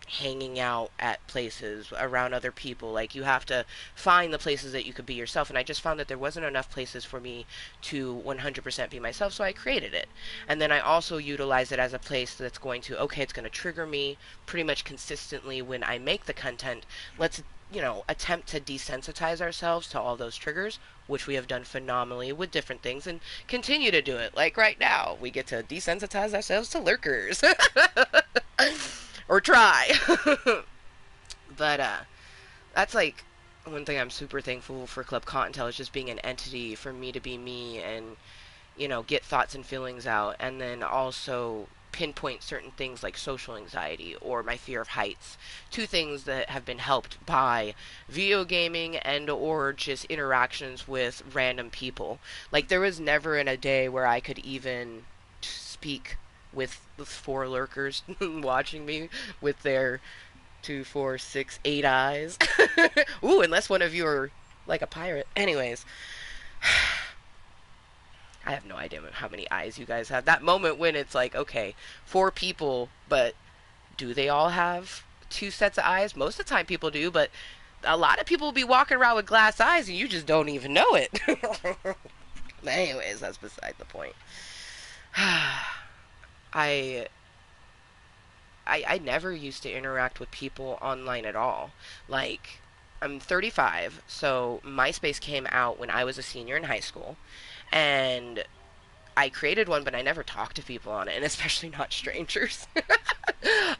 hanging out at places around other people. Like, you have to find the places that you could be yourself. And I just found that there wasn't enough places for me to 100% be myself, so I created it. And then I also utilize it as a place that's going to, okay, it's going to trigger me pretty much consistently when I make the content. Let's attempt to desensitize ourselves to all those triggers, which we have done phenomenally with different things and continue to do it. Like right now, we get to desensitize ourselves to lurkers. Or try. But that's like one thing I'm super thankful for Club Cottontail is just being an entity for me to be me and get thoughts and feelings out, and then also pinpoint certain things like social anxiety or my fear of heights. Two things that have been helped by video gaming and or just interactions with random people. Like, there was never in a day where I could even speak with 4 lurkers watching me with their 2, 4, 6, 8 eyes. Ooh, unless one of you are like a pirate. Anyways, I have no idea how many eyes you guys have. That moment when it's like, okay, 4 people, but do they all have 2 sets of eyes? Most of the time people do, but a lot of people will be walking around with glass eyes and you just don't even know it. Anyways, that's beside the point. I I never used to interact with people online at all. Like, I'm 35, so MySpace came out when I was a senior in high school, and I created one, but I never talked to people on it, and especially not strangers.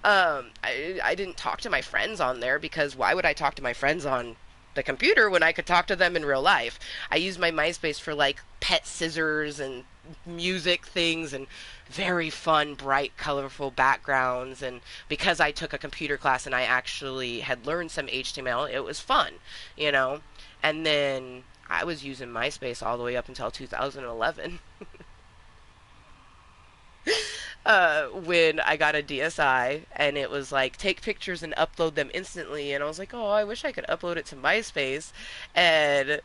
I didn't talk to my friends on there because why would I talk to my friends on the computer when I could talk to them in real life? I used my MySpace for like pet scissors and music things and very fun, bright, colorful backgrounds. And because I took a computer class and I actually had learned some HTML, it was fun, you know? And then I was using MySpace all the way up until 2011. When I got a DSI and it was like take pictures and upload them instantly, and I was like, oh, I wish I could upload it to MySpace, and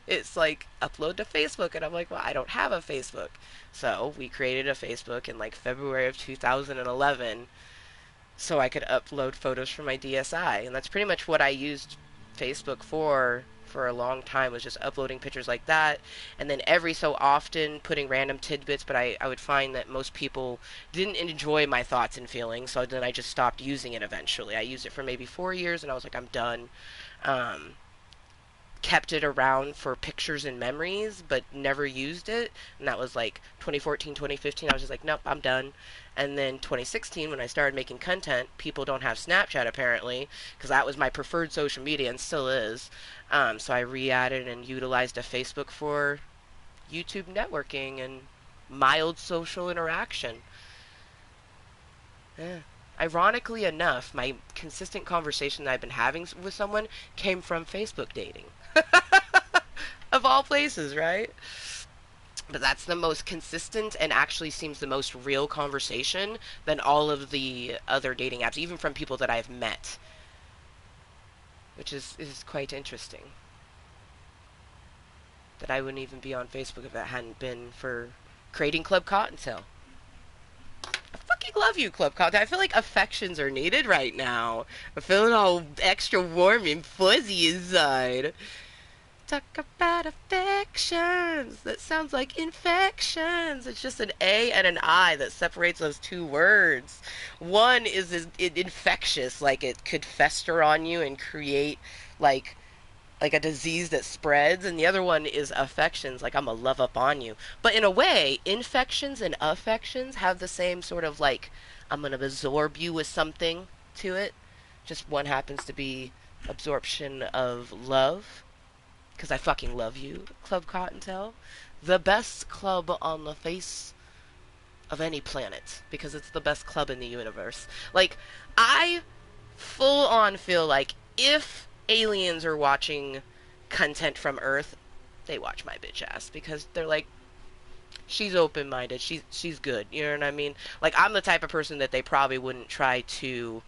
it's like upload to Facebook, and I'm like, well, I don't have a Facebook. So we created a Facebook in like February of 2011 so I could upload photos from my DSI, and that's pretty much what I used Facebook for a long time, was just uploading pictures like that, and then every so often putting random tidbits, but I would find that most people didn't enjoy my thoughts and feelings, so then I just stopped using it eventually. I used it for maybe 4 years, and I was like, I'm done. Um, Kept it around for pictures and memories, but never used it. And that was like 2014, 2015. I was just like, nope, I'm done. And then 2016, when I started making content, people don't have Snapchat apparently, because that was my preferred social media and still is. So I re-added and utilized a Facebook for YouTube networking and mild social interaction. Yeah. Ironically enough, my consistent conversation that I've been having with someone came from Facebook dating. Of all places, right? But that's the most consistent and actually seems the most real conversation than all of the other dating apps, even from people that I've met, which is quite interesting. That I wouldn't even be on Facebook if it hadn't been for creating Club Cottontail. Fucking love you, Club Content. I feel like affections are needed right now. I'm feeling all extra warm and fuzzy inside. Talk about affections. That sounds like infections. It's just an A and an I that separates those two words. One is infectious, like it could fester on you and create like a disease that spreads, and the other one is affections, like I'm a love up on you. But in a way, infections and affections have the same sort of like I'm gonna absorb you with something to it. Just one happens to be absorption of love, because I fucking love you, Club Cottontail. The best club on the face of any planet, because it's the best club in the universe. Like, I full on feel like if aliens are watching content from Earth, they watch my bitch ass because they're like, she's open minded, she's good. You know what I mean? Like I'm the type of person that they probably wouldn't try to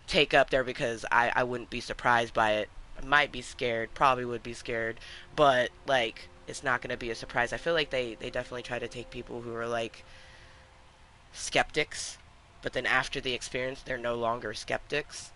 take up there because I wouldn't be surprised by it. I might be scared, probably would be scared, but like it's not gonna be a surprise. I feel like they definitely try to take people who are like skeptics, but then after the experience they're no longer skeptics.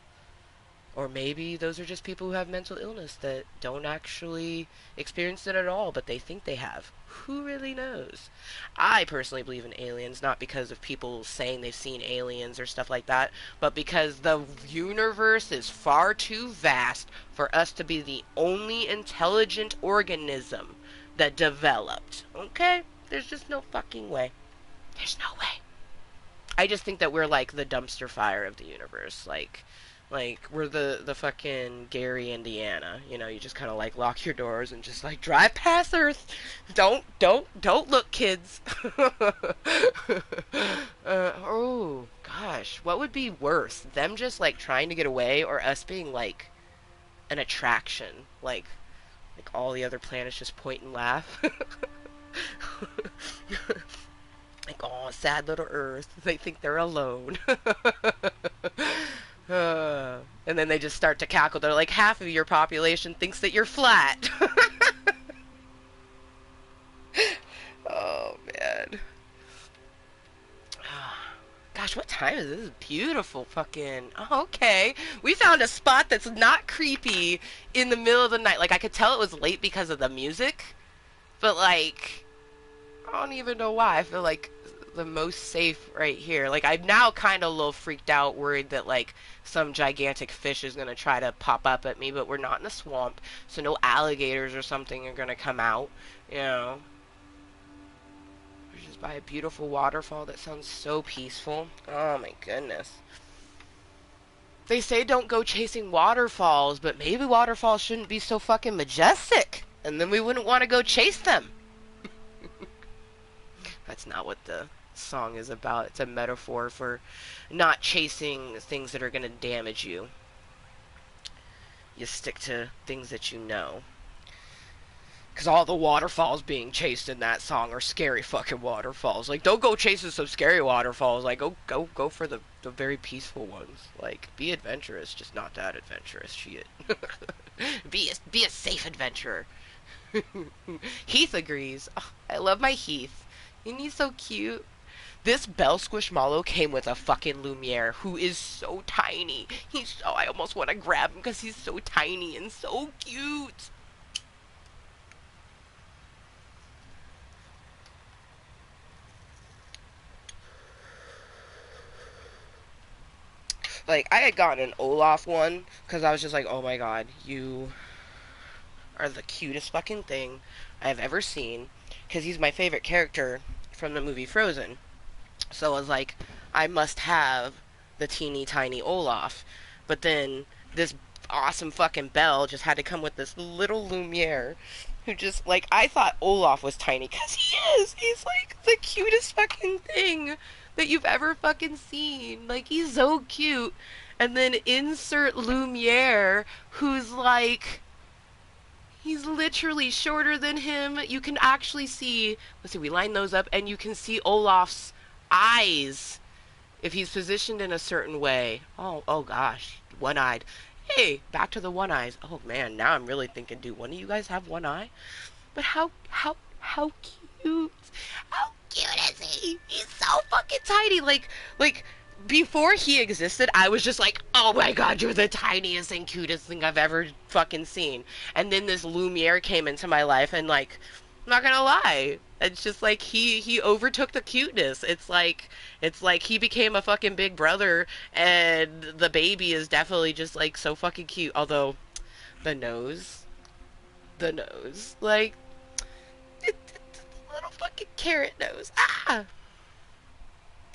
Or maybe those are just people who have mental illness that don't actually experience it at all, but they think they have. Who really knows? I personally believe in aliens, not because of people saying they've seen aliens or stuff like that, but because the universe is far too vast for us to be the only intelligent organism that developed. Okay? There's just no fucking way. There's no way. I just think that we're like the dumpster fire of the universe. Like we're the fucking Gary, Indiana. You know, you just kind of like lock your doors and just like drive past Earth. Don't look, kids. Oh gosh, what would be worse? Them just like trying to get away, or us being like an attraction? Like all the other planets just point and laugh. Like, oh, sad little Earth. They think they're alone. And then they just start to cackle. They're like, half of your population thinks that you're flat. Oh, man. Gosh, what time is this? This is beautiful fucking... Oh, okay. We found a spot that's not creepy in the middle of the night. Like, I could tell it was late because of the music. But, like... I don't even know why. I feel like the most safe right here. Like, I'm now kind of a little freaked out, worried that, like, some gigantic fish is going to try to pop up at me, but we're not in a swamp, so no alligators or something are going to come out, you know. We're just by a beautiful waterfall that sounds so peaceful. Oh, my goodness. They say don't go chasing waterfalls, but maybe waterfalls shouldn't be so fucking majestic, and then we wouldn't want to go chase them. That's not what the song is about. It's a metaphor for not chasing things that are going to damage you. You stick to things that you know. Because all the waterfalls being chased in that song are scary fucking waterfalls. Like, don't go chasing some scary waterfalls. Like, go for the very peaceful ones. Like, be adventurous, just not that adventurous. Shit. be a safe adventurer. Heath agrees. Oh, I love my Heath. And he's so cute. This Bell Squishmallow came with a fucking Lumiere who is so tiny. I almost want to grab him because he's so tiny and so cute. Like, I had gotten an Olaf one because I was just like, oh my god, you are the cutest fucking thing I've ever seen. Because he's my favorite character from the movie Frozen. So I was like, I must have the teeny tiny Olaf. But then this awesome fucking Belle just had to come with this little Lumiere who just, like, I thought Olaf was tiny because he is. He's like the cutest fucking thing that you've ever fucking seen. Like, he's so cute. And then insert Lumiere who's like... He's literally shorter than him. You can actually see... Let's see, we line those up, and you can see Olaf's eyes if he's positioned in a certain way. Oh gosh. One-eyed. Hey, back to the one eyes. Oh, man, now I'm really thinking, do one of you guys have one eye? But how cute. How cute is he? He's so fucking tiny. Like before he existed, I was just like, oh my god, you're the tiniest and cutest thing I've ever fucking seen. And then this Lumiere came into my life, and like, I'm not gonna lie, it's just like he overtook the cuteness. It's like he became a fucking big brother, and the baby is definitely just like so fucking cute. Although the nose, like it's a little fucking carrot nose. Ah,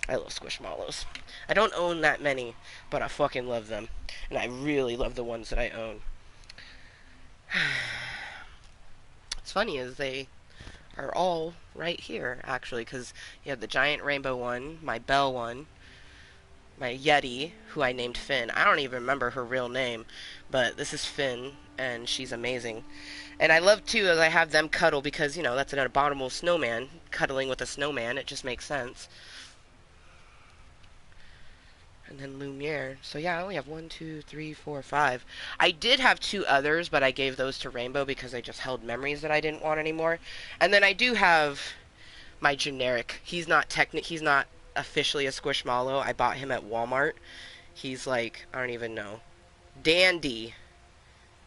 I love Squishmallows. I don't own that many, but I fucking love them. And I really love the ones that I own. What's funny is they are all right here, actually, because you have the giant rainbow one, my bell one, my Yeti, who I named Finn. I don't even remember her real name, but this is Finn, and she's amazing. And I love, too, as I have them cuddle, because, you know, that's an abominable snowman, cuddling with a snowman. It just makes sense. And then Lumiere. So yeah, I only have 1, 2, 3, 4, 5. I did have 2 others, but I gave those to Rainbow because I just held memories that I didn't want anymore. And then I do have my generic. He's not officially a Squishmallow. I bought him at Walmart. He's like, I don't even know. Dandy.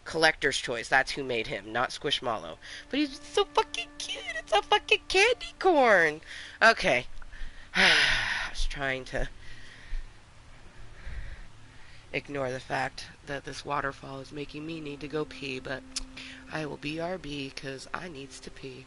Collector's Choice. That's who made him, not Squishmallow. But he's so fucking cute. It's a fucking candy corn. Okay. I was trying to ignore the fact that this waterfall is making me need to go pee, but I will BRB because I needs to pee.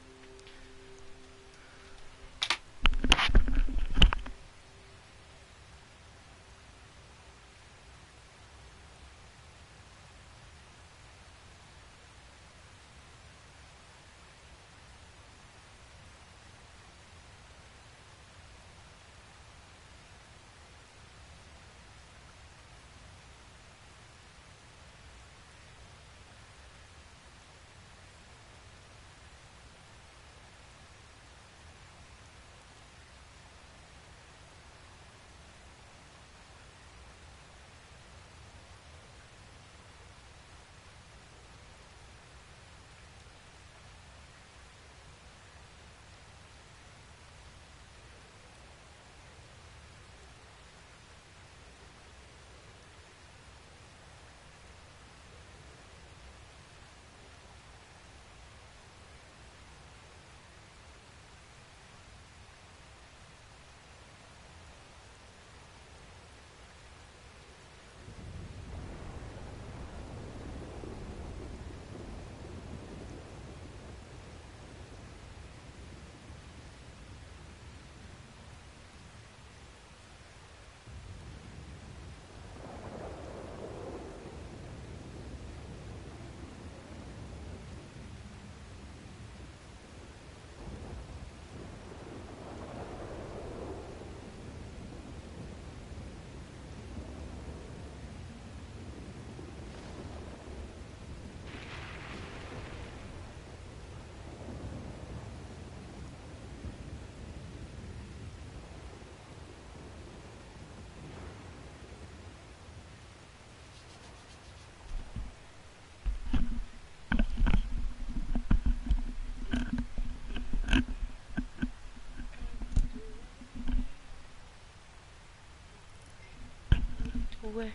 Way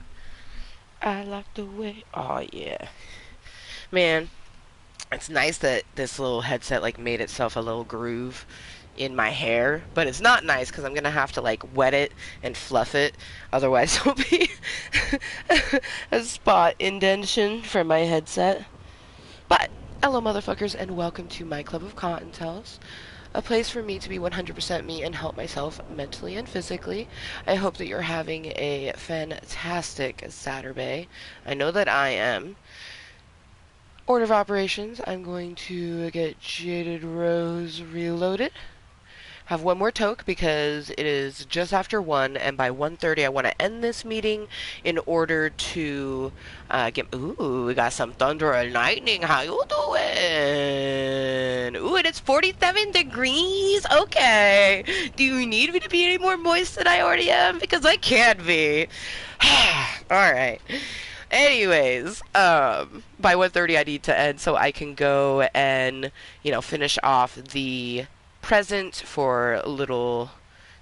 I like the way. Oh yeah, man. It's nice that this little headset like made itself a little groove in my hair, but it's not nice because I'm gonna have to like wet it and fluff it, otherwise it'll be a spot indentation for my headset. But hello, motherfuckers, and welcome to my club of Cottontales, a place for me to be 100% me and help myself mentally and physically. I hope that you're having a fantastic Saturday. I know that I am. Order of operations, I'm going to get Jaded Rose reloaded. Have one more toke because it is just after 1, and by 1:30 I want to end this meeting in order to get... Ooh, we got some thunder and lightning. How you doing? Ooh, and it's 47 degrees? Okay. Do you need me to be any more moist than I already am? Because I can't be. Alright. Anyways, by 1:30 I need to end so I can go and, you know, finish off the present for little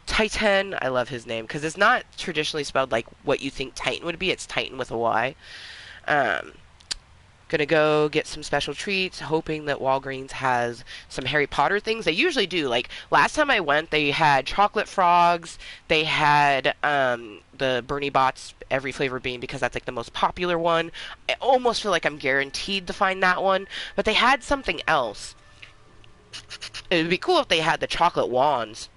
Titan. I love his name because it's not traditionally spelled like what you think Titan would be. It's Titan with a Y. Um, Gonna go get some special treats, hoping that Walgreens has some Harry Potter things. They usually do. Like last time I went, they had chocolate frogs. They had the Bernie Bott's every flavor bean because that's like the most popular one. I almost feel like I'm guaranteed to find that one. But they had something else. It would be cool if they had the chocolate wands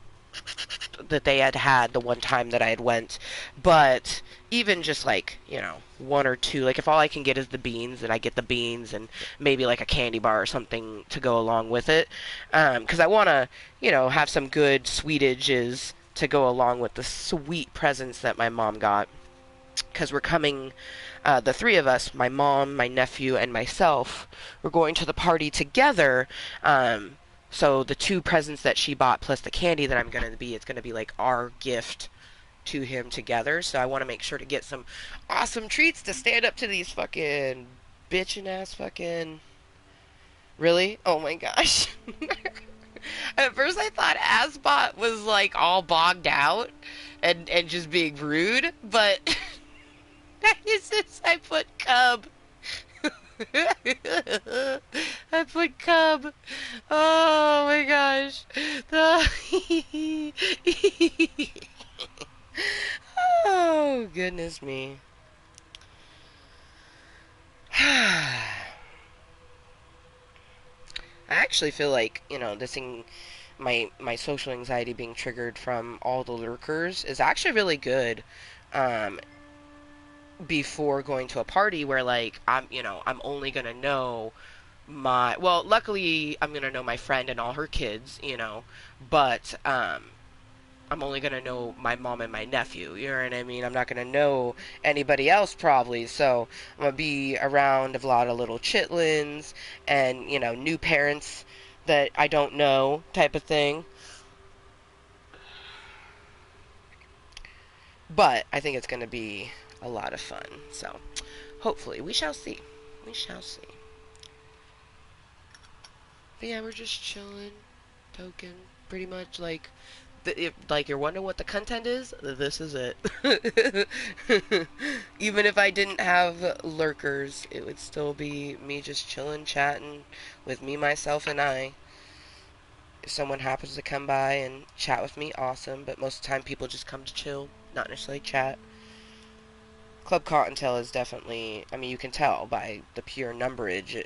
that they had the one time that I had went, but even just like, one or two, like if all I can get is the beans, then I get the beans and maybe like a candy bar or something to go along with it, because I want to, have some good sweetages to go along with the sweet presents that my mom got, because we're coming, the three of us, my mom, my nephew, and myself, we're going to the party together. So the two presents that she bought plus the candy that I'm going to be, it's going to be like our gift to him together. So I want to make sure to get some awesome treats to stand up to these fucking bitchin' ass fucking... Really? Oh my gosh. At first I thought Asbot was like all bogged out and just being rude, but it's just I put Cub. I put Cub. Oh my gosh. Oh, goodness me. I actually feel like, this thing, my social anxiety being triggered from all the lurkers is actually really good. Um, Before going to a party where like I'm only gonna know luckily I'm gonna know my friend and all her kids, but I'm only gonna know my mom and my nephew, you know what I mean? I'm not gonna know anybody else probably, so I'm gonna be around a lot of little chitlins and, new parents that I don't know type of thing. But I think it's gonna be a lot of fun, so hopefully we shall see. We shall see. But yeah, we're just chilling, token, pretty much like like you're wondering what the content is, this is it. Even if I didn't have lurkers, it would still be me just chilling, chatting with me, myself, and I. If someone happens to come by and chat with me, awesome, but most of the time people just come to chill, not necessarily chat. Club Kottontale is definitely, I mean, you can tell by the pure numberage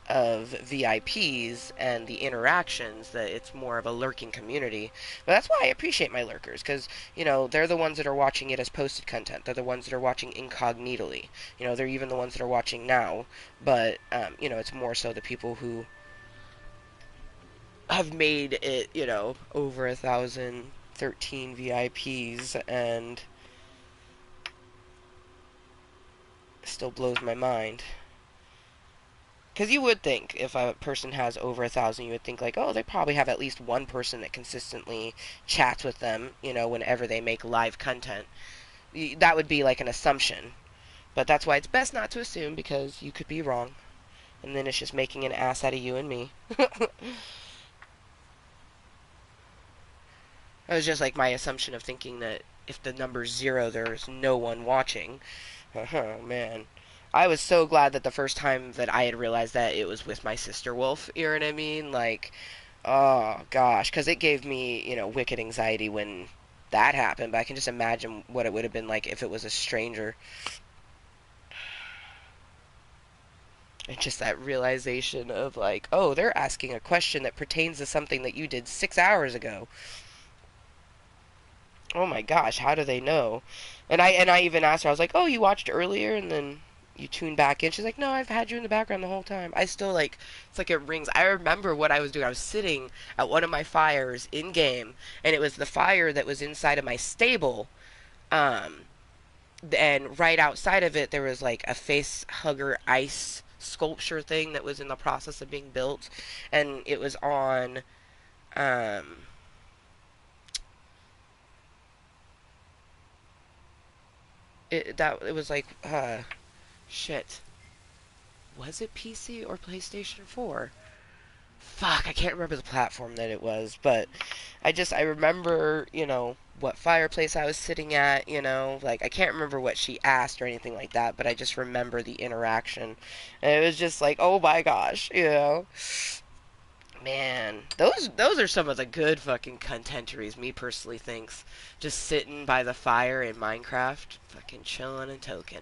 of VIPs and the interactions that it's more of a lurking community. But that's why I appreciate my lurkers, because, they're the ones that are watching it as posted content. They're the ones that are watching incognitally. They're even the ones that are watching now. But, it's more so the people who have made it, over 1,013 VIPs, and still blows my mind. Because you would think if a person has over 1,000, you would think like, oh, they probably have at least one person that consistently chats with them, whenever they make live content. That would be like an assumption. But that's why it's best not to assume, because you could be wrong. And then it's just making an ass out of you and me. It was just like my assumption of thinking that if the number's 0, there's no one watching. Oh, man. I was so glad that the first time that I had realized that it was with my sister wolf, you know what I mean? Like, oh gosh, because it gave me, wicked anxiety when that happened, but I can just imagine what it would have been like if it was a stranger. And just that realization of like, oh, they're asking a question that pertains to something that you did 6 hours ago. Oh my gosh, how do they know? And I even asked her, I was like, oh, you watched earlier and then you tuned back in. She's like, no, I've had you in the background the whole time. I still like, it's like it rings. I remember what I was doing. I was sitting at one of my fires in game, and it was the fire that was inside of my stable. Um, and right outside of it, there was like a face hugger ice sculpture thing that was in the process of being built, and it was on. Um, it was like shit. Was it PC or PlayStation 4? fuck, I can't remember the platform that it was, but I remember, what fireplace I was sitting at, like I can't remember what she asked or anything like that, but I just remember the interaction. And it was just like, oh my gosh. Man, those are some of the good fucking contenteries, me personally thinks. Just sitting by the fire in Minecraft, fucking chilling and token.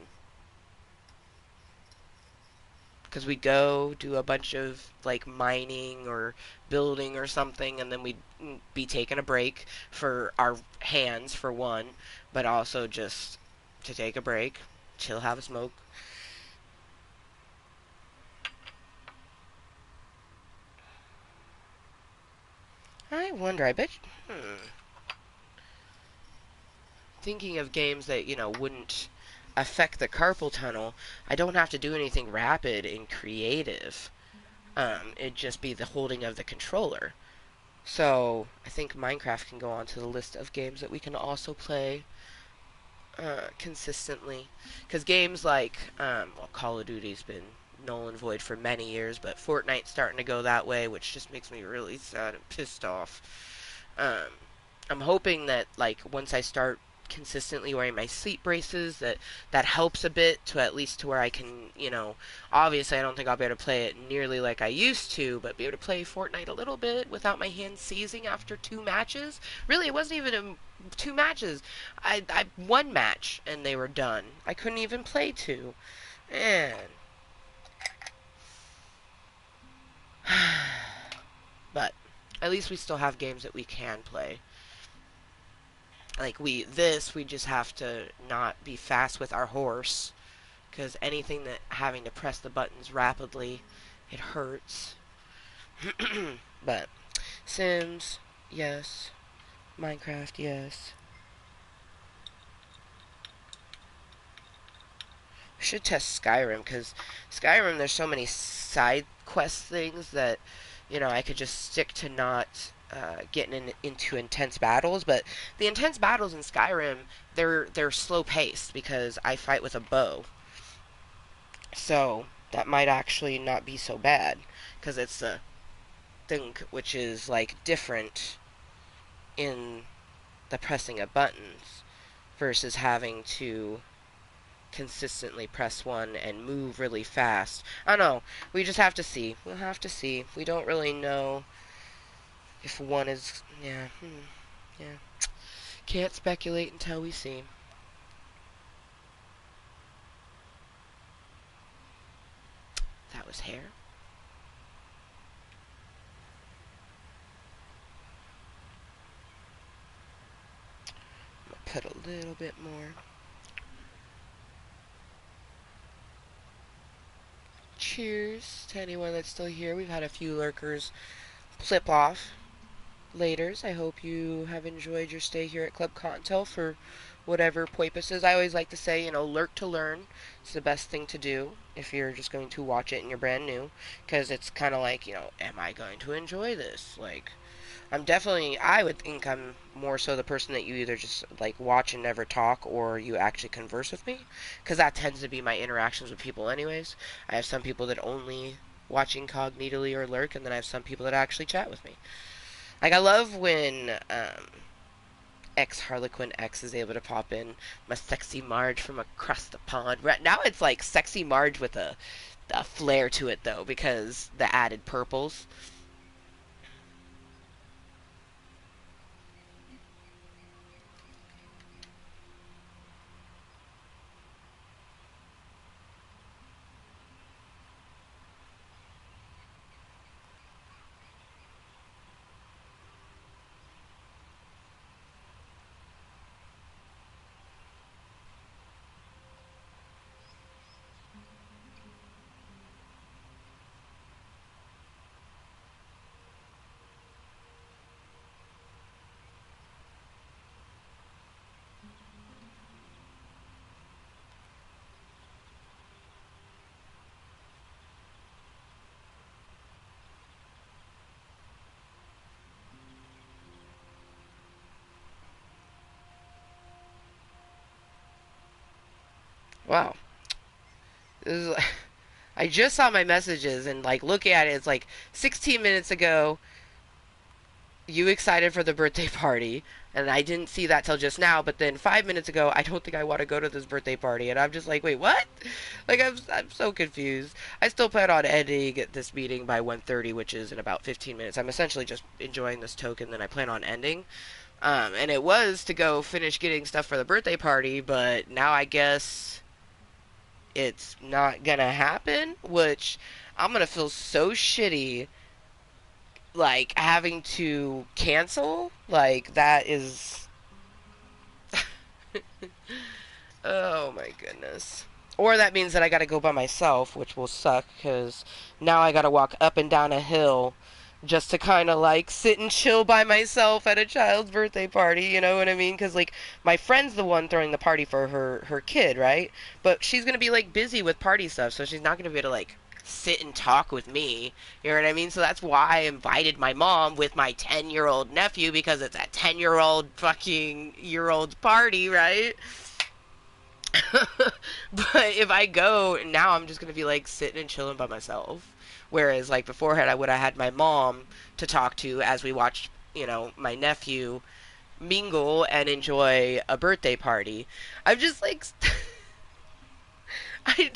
Because we go do a bunch of like mining or building or something, and then we'd be taking a break for our hands for one, but also just to take a break, chill, have a smoke. I wonder. I bet. Thinking of games that wouldn't affect the carpal tunnel, I don't have to do anything rapid and creative. It'd just be the holding of the controller. So I think Minecraft can go onto the list of games that we can also play consistently. Because games like, well, Call of Duty's been null and void for many years, but Fortnite's starting to go that way, which just makes me really sad and pissed off. Um, I'm hoping that like once I start consistently wearing my sleep braces that helps a bit to at least to where I can, obviously I don't think I'll be able to play it nearly like I used to, but be able to play Fortnite a little bit without my hands seizing after 2 matches. Really, it wasn't even 2 matches. I one match and they were done. I couldn't even play two. Man. But at least we still have games that we can play. Like we just have to not be fast with our horse, because anything that having to press the buttons rapidly, it hurts. But Sims, yes. Minecraft, yes. We should test Skyrim, because Skyrim there's so many side quest things that I could just stick to not getting into intense battles. But the intense battles in Skyrim, they're slow paced because I fight with a bow. So that might actually not be so bad, because it's a thing which is like different in the pressing of buttons versus having to consistently press one and move really fast. I don't know. We just have to see. We'll have to see. We don't really know if one is. Yeah. Yeah. Can't speculate until we see. That was hair. I'm gonna put a little bit more. Cheers to anyone that's still here. We've had a few lurkers flip off. Laters, I hope you have enjoyed your stay here at Club Cottontail for whatever purposes. I always like to say, lurk to learn. It's the best thing to do if you're just going to watch it and you're brand new. Because it's kind of like, am I going to enjoy this? Like, I would think I'm more so the person that you either just like watch and never talk or you actually converse with me. Because that tends to be my interactions with people, anyways. I have some people that only watch incognitally or lurk, and then I have some people that actually chat with me. Like I love when ex Harlequin X is able to pop in my sexy Marge from across the pond. Right now it's like sexy Marge with a flair to it though because the added purples. Wow, this is like, I just saw my messages and like looking at it, it's like 16 minutes ago. You excited for the birthday party, and I didn't see that till just now. But then 5 minutes ago, I don't think I want to go to this birthday party, and I'm just like, wait, what? Like I'm so confused. I still plan on ending this meeting by 1:30, which is in about 15 minutes. I'm essentially just enjoying this token, then I plan on ending. And it was to go finish getting stuff for the birthday party, but now I guess it's not gonna happen, which I'm gonna feel so shitty, like having to cancel. Like that is, oh my goodness. Or that means that I gotta go by myself, which will suck because now I gotta walk up and down a hill just to kind of like sit and chill by myself at a child's birthday party, you know what I mean? Because like my friend's the one throwing the party for her kid, right? But she's gonna be like busy with party stuff, so she's not gonna be able to like sit and talk with me. You know what I mean? So that's why I invited my mom with my 10-year-old nephew, because it's a 10-year-old fucking year old party, right? But if I go now, I'm just gonna be like sitting and chilling by myself. Whereas like beforehand, I would have had my mom to talk to as we watched, my nephew mingle and enjoy a birthday party. I'm just like, I.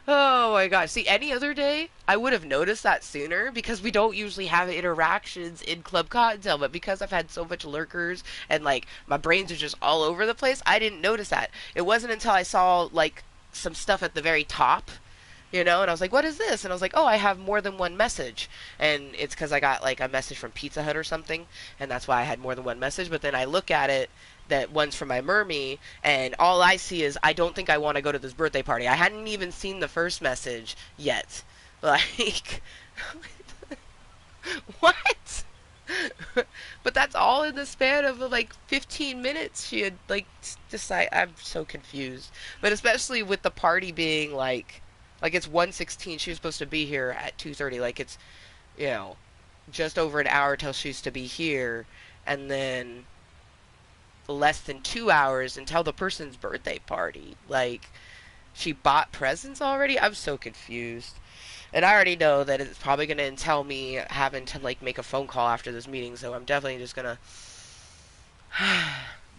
Oh my gosh. See, any other day, I would have noticed that sooner because we don't usually have interactions in Club Cottontail. But because I've had so much lurkers and, like, my brains are just all over the place, I didn't notice that. It wasn't until I saw, like, some stuff at the very top, and I was like, what is this? And I was like, oh, I have more than one message. And it's because I got, like, a message from Pizza Hut or something, and that's why I had more than one message. But then I look at it, that one's from my mermie, and all I see is, I don't think I want to go to this birthday party. I hadn't even seen the first message yet. Like, what? But that's all in the span of like 15 minutes. She had like decided. I'm so confused. But especially with the party being like it's 1:16. She was supposed to be here at 2:30. Like it's you know just over an hour till she's to be here, and then less than 2 hours until the person's birthday party. Like she bought presents already. I'm so confused. And I already know that it's probably going to entail me having to like make a phone call after this meeting, so I'm definitely just going to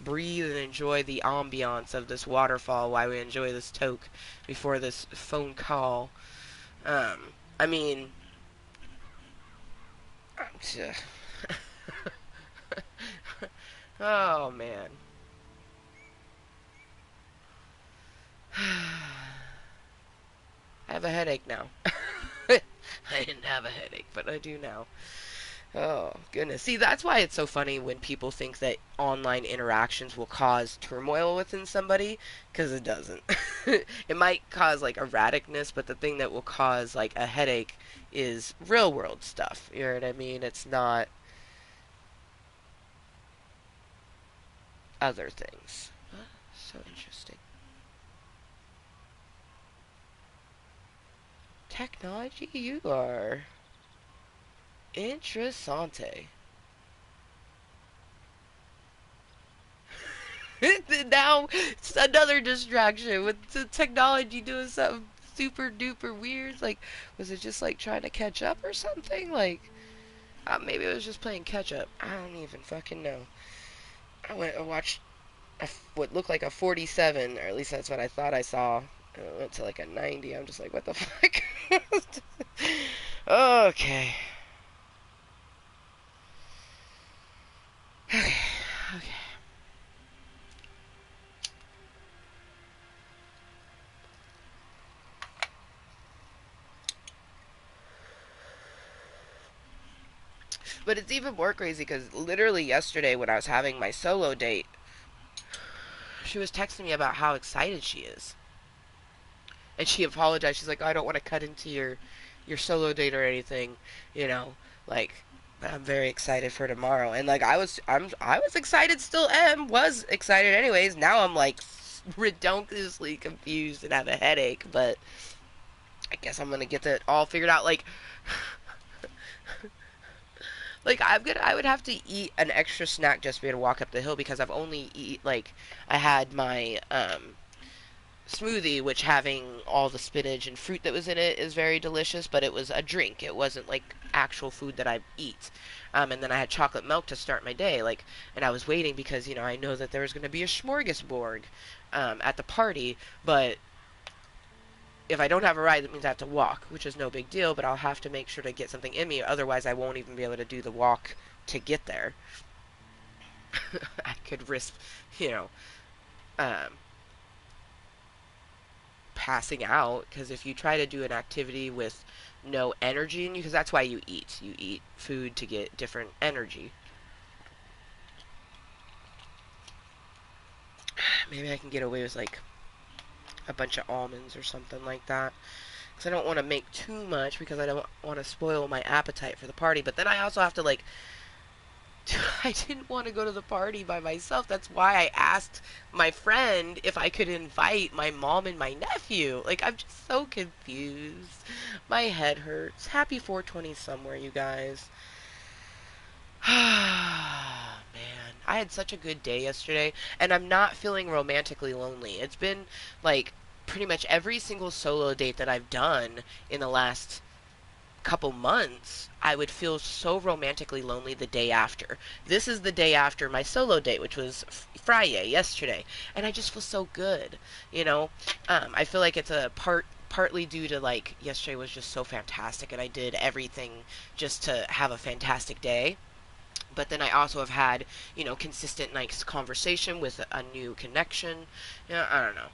breathe and enjoy the ambiance of this waterfall while we enjoy this toke before this phone call. I mean, oh man. I have a headache now. I didn't have a headache, but I do now. Oh, goodness. See, that's why it's so funny when people think that online interactions will cause turmoil within somebody, because it doesn't. It might cause, like, erraticness, but the thing that will cause, like, a headache is real world stuff. You know what I mean? It's not other things. So interesting. Technology, you are interessante. Now it's another distraction with the technology doing something super duper weird. Like, was it just like trying to catch up or something? Like, maybe it was just playing catch up. I don't even fucking know. I went and watched what looked like a 47, or at least that's what I thought I saw. And it went to like a 90. I'm just like, what the fuck? Okay. Okay. Okay. But it's even more crazy because literally yesterday when I was having my solo date, she was texting me about how excited she is. And she apologized. She's like, oh, I don't want to cut into your solo date or anything, like, I'm very excited for tomorrow. And like I was excited, still was excited anyways. Now I'm like redonkulously confused and have a headache, but I guess I'm gonna get that all figured out. Like I would have to eat an extra snack just to be able to walk up the hill because I've only I had my smoothie, which having all the spinach and fruit that was in it is very delicious, but it was a drink. It wasn't like actual food that I eat. And then I had chocolate milk to start my day, like, and I was waiting because I know that there was going to be a smorgasbord at the party, but if I don't have a ride, that means I have to walk, which is no big deal, but I'll have to make sure to get something in me, otherwise I won't even be able to do the walk to get there. I could risk, you know, um, passing out, because if you try to do an activity with no energy in you, because that's why you eat. You eat food to get different energy. Maybe I can get away with like a bunch of almonds or something like that. Because I don't want to make too much because I don't want to spoil my appetite for the party. But then I also have to like I didn't want to go to the party by myself. That's why I asked my friend if I could invite my mom and my nephew. Like, I'm just so confused. My head hurts. Happy 420 somewhere, you guys. Man, I had such a good day yesterday, and I'm not feeling romantically lonely. It's been, like, pretty much every single solo date that I've done in the last couple months, I would feel so romantically lonely the day after. This is the day after my solo date, which was Friday, yesterday, and I just feel so good. You know, I feel like it's a partly due to like yesterday was just so fantastic, and I did everything just to have a fantastic day. But then I also have had, consistent nice conversation with a new connection. Yeah, I don't know.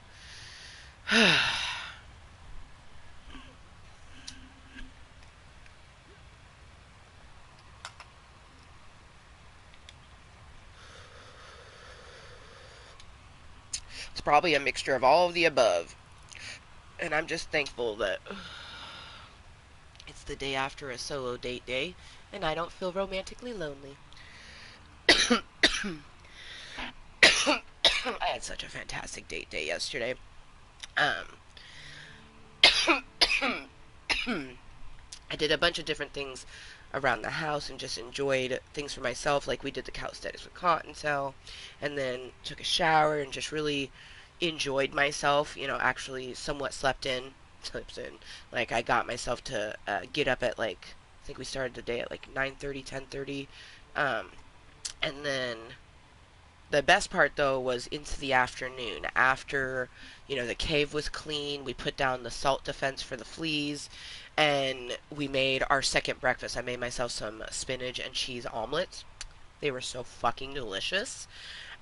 It's probably a mixture of all of the above. And I'm just thankful that it's the day after a solo date day, and I don't feel romantically lonely. I had such a fantastic date day yesterday. Um, I did a bunch of different things around the house and just enjoyed things for myself. Like we did the calisthenics with Kottontale, and then took a shower and just really enjoyed myself. Actually somewhat slept in. Like I got myself to get up at like I think we started the day at like 9:30, 10:30, and then the best part though was into the afternoon after the cave was clean. We put down the salt defense for the fleas, and we made our second breakfast. I made myself some spinach and cheese omelets. They were so fucking delicious.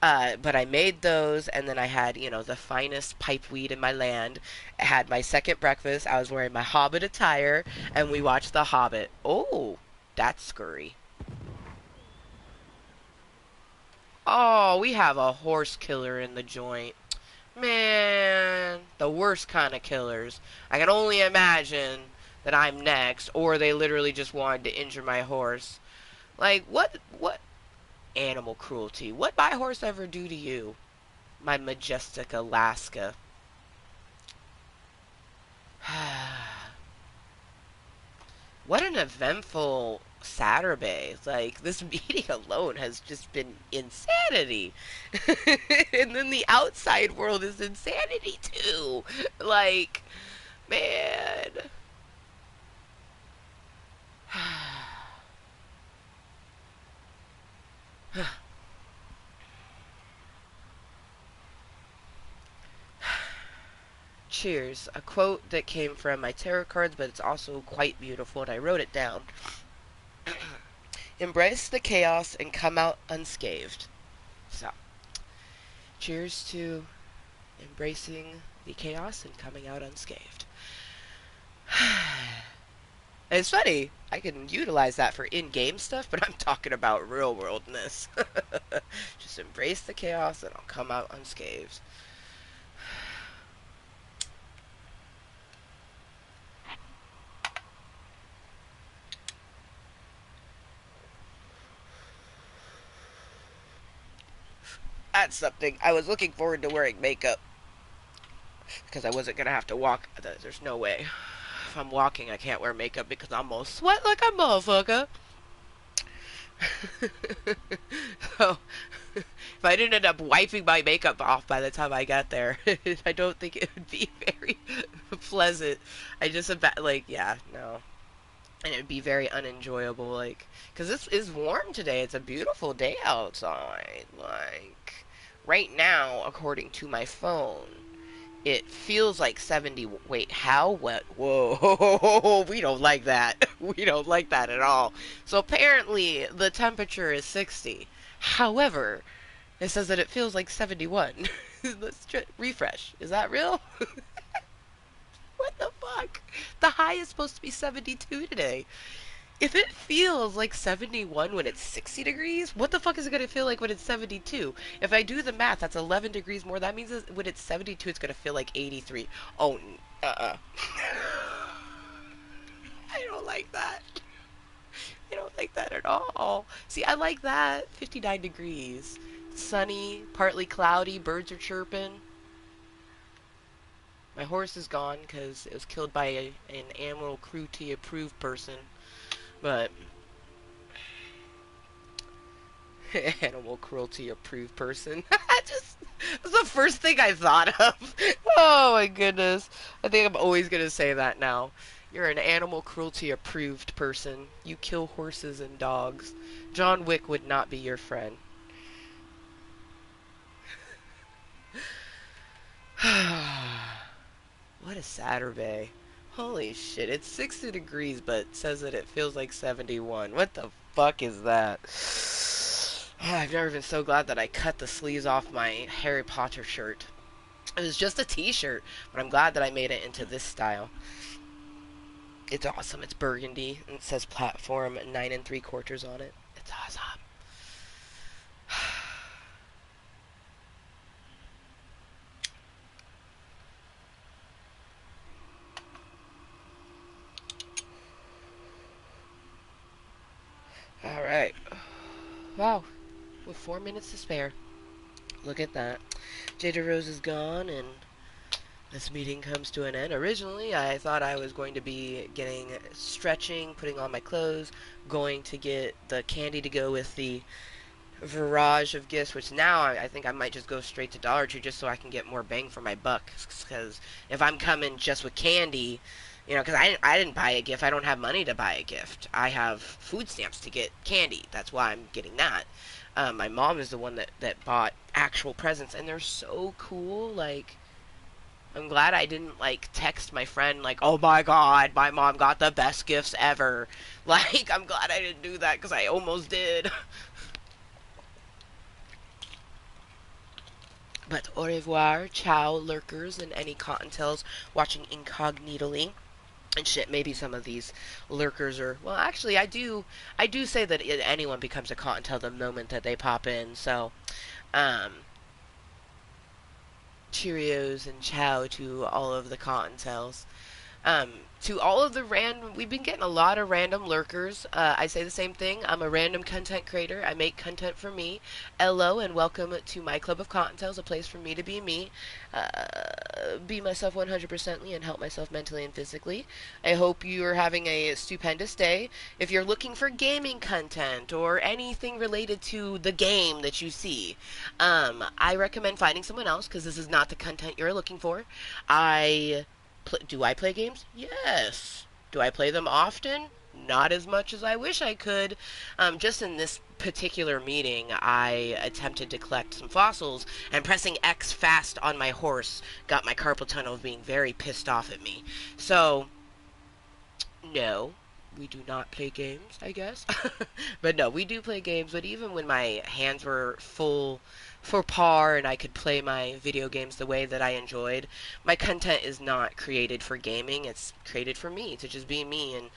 But I made those, and then I had the finest pipe weed in my land. I had my second breakfast. I was wearing my Hobbit attire, and we watched The Hobbit. Oh, that's scurry. Oh, we have a horse killer in the joint. Man, the worst kind of killers. I can only imagine that I'm next, or they literally just wanted to injure my horse. Like, what animal cruelty? What my horse ever do to you? My majestic Alaska. What an eventful Saturday. Like, this meeting alone has just been insanity. And then the outside world is insanity too. Like, man. Cheers. A quote that came from my tarot cards, but it's also quite beautiful, and I wrote it down. Embrace the chaos and come out unscathed. So, cheers to embracing the chaos and coming out unscathed. It's funny, I can utilize that for in-game stuff, but I'm talking about real-worldness. Just embrace the chaos and I'll come out unscathed. That's something. I was looking forward to wearing makeup because I wasn't going to have to walk. There's no way. If I'm walking, I can't wear makeup because I'm gonna sweat like a motherfucker. So, If I didn't end up wiping my makeup off by the time I got there, I don't think it would be very pleasant. I just about like yeah no, and it would be very unenjoyable. Like because this is warm today. It's a beautiful day outside. Like right now, according to my phone, it feels like 70. Wait, how? What? Whoa. We don't like that. We don't like that at all. So apparently the temperature is 60. However, it says that it feels like 71. Let's refresh. Is that real? What the fuck? The high is supposed to be 72 today. If it feels like 71 when it's 60 degrees, what the fuck is it going to feel like when it's 72? If I do the math, that's 11 degrees more. That means that when it's 72, it's going to feel like 83. Oh, I don't like that. I don't like that at all. See, I like that. 59 degrees. Sunny, partly cloudy, birds are chirping. My horse is gone because it was killed by an animal cruelty approved person. But animal cruelty approved person. Just that's the first thing I thought of. Oh my goodness. I think I'm always gonna say that now. You're an animal cruelty approved person. You kill horses and dogs. John Wick would not be your friend. What a Saturday. Holy shit, it's 60 degrees, but says that it feels like 71. What the fuck is that? I've never been so glad that I cut the sleeves off my Harry Potter shirt. It was just a t-shirt, but I'm glad that I made it into this style. It's awesome. It's burgundy, and it says platform 9 3/4 on it. It's awesome. Alright. Wow. With 4 minutes to spare. Look at that. Jada Rose is gone, and this meeting comes to an end. Originally, I thought I was going to be getting stretching, putting on my clothes, going to get the candy to go with the barrage of gifts, which now I think I might just go straight to Dollar Tree just so I can get more bang for my buck. Because if I'm coming just with candy, you know, because I didn't buy a gift. I don't have money to buy a gift. I have food stamps to get candy. That's why I'm getting that. My mom is the one that bought actual presents, and they're so cool. Like, I'm glad I didn't, like, text my friend, like, oh my god, my mom got the best gifts ever. Like, I'm glad I didn't do that, because I almost did. But au revoir, ciao, lurkers, and any Cottontails watching incognitally. And shit, maybe some of these lurkers are... Well, actually, I do say that anyone becomes a Cottontail the moment that they pop in, so... Cheerios and ciao to all of the Cottontails. To all of the we've been getting a lot of random lurkers. I say the same thing. I'm a random content creator. I make content for me. Hello and welcome to my club of Cottontails, a place for me to be me, be myself 100%ly and help myself mentally and physically. I hope you are having a stupendous day. If you're looking for gaming content or anything related to the game that you see, I recommend finding someone else because this is not the content you're looking for. Do I play games? Yes. Do I play them often? Not as much as I wish I could. Just in this particular meeting, I attempted to collect some fossils, and pressing X fast on my horse got my carpal tunnel being very pissed off at me. So, no, we do not play games, I guess. But no, we do play games, but even when my hands were full for par and I could play my video games the way that I enjoyed, my content is not created for gaming. It's created for me to just be me, and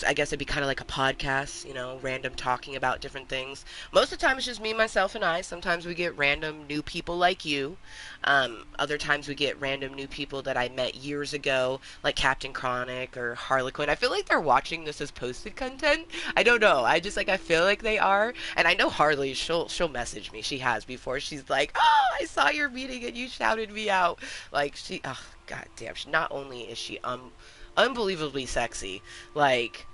I guess it'd be kind of like a podcast, you know, random talking about different things. Most of the time it's just me, myself, and I. Sometimes we get random new people like you. Other times we get random new people that I met years ago, like Captain Chronic or Harlequin. I feel like they're watching this as posted content. I don't know. I feel like they are. And I know Harley, she'll message me. She has before. She's like, oh, I saw your meeting and you shouted me out. Like, oh, god damn. Not only is she unbelievably sexy, like,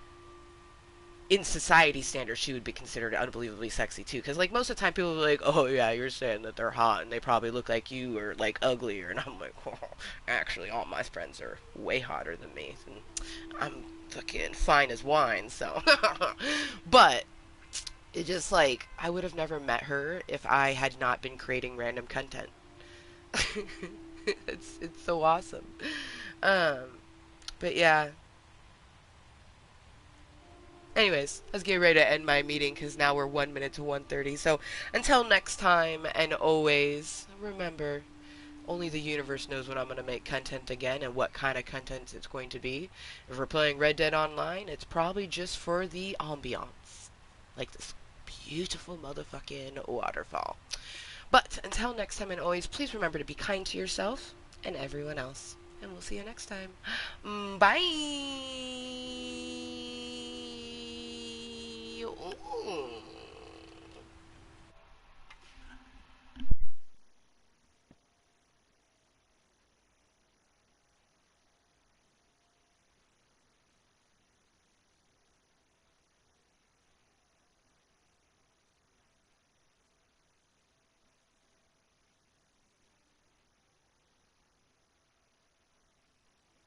in society standards, she would be considered unbelievably sexy too. Because like most of the time, people are like, "Oh yeah, you're saying that they're hot and they probably look like you or like uglier," and I'm like, "Oh, actually, all my friends are way hotter than me, and I'm fucking fine as wine." So, but it just like I would have never met her if I had not been creating random content. It's so awesome. Um, but yeah, anyways, let's get ready to end my meeting because now we're 1 minute to 1:30. So until next time, and always remember, only the universe knows when I'm going to make content again and what kind of content it's going to be. If we're playing Red Dead Online, it's probably just for the ambiance, like this beautiful motherfucking waterfall. But until next time, and always, please remember to be kind to yourself and everyone else. And we'll see you next time. Bye. Ooh.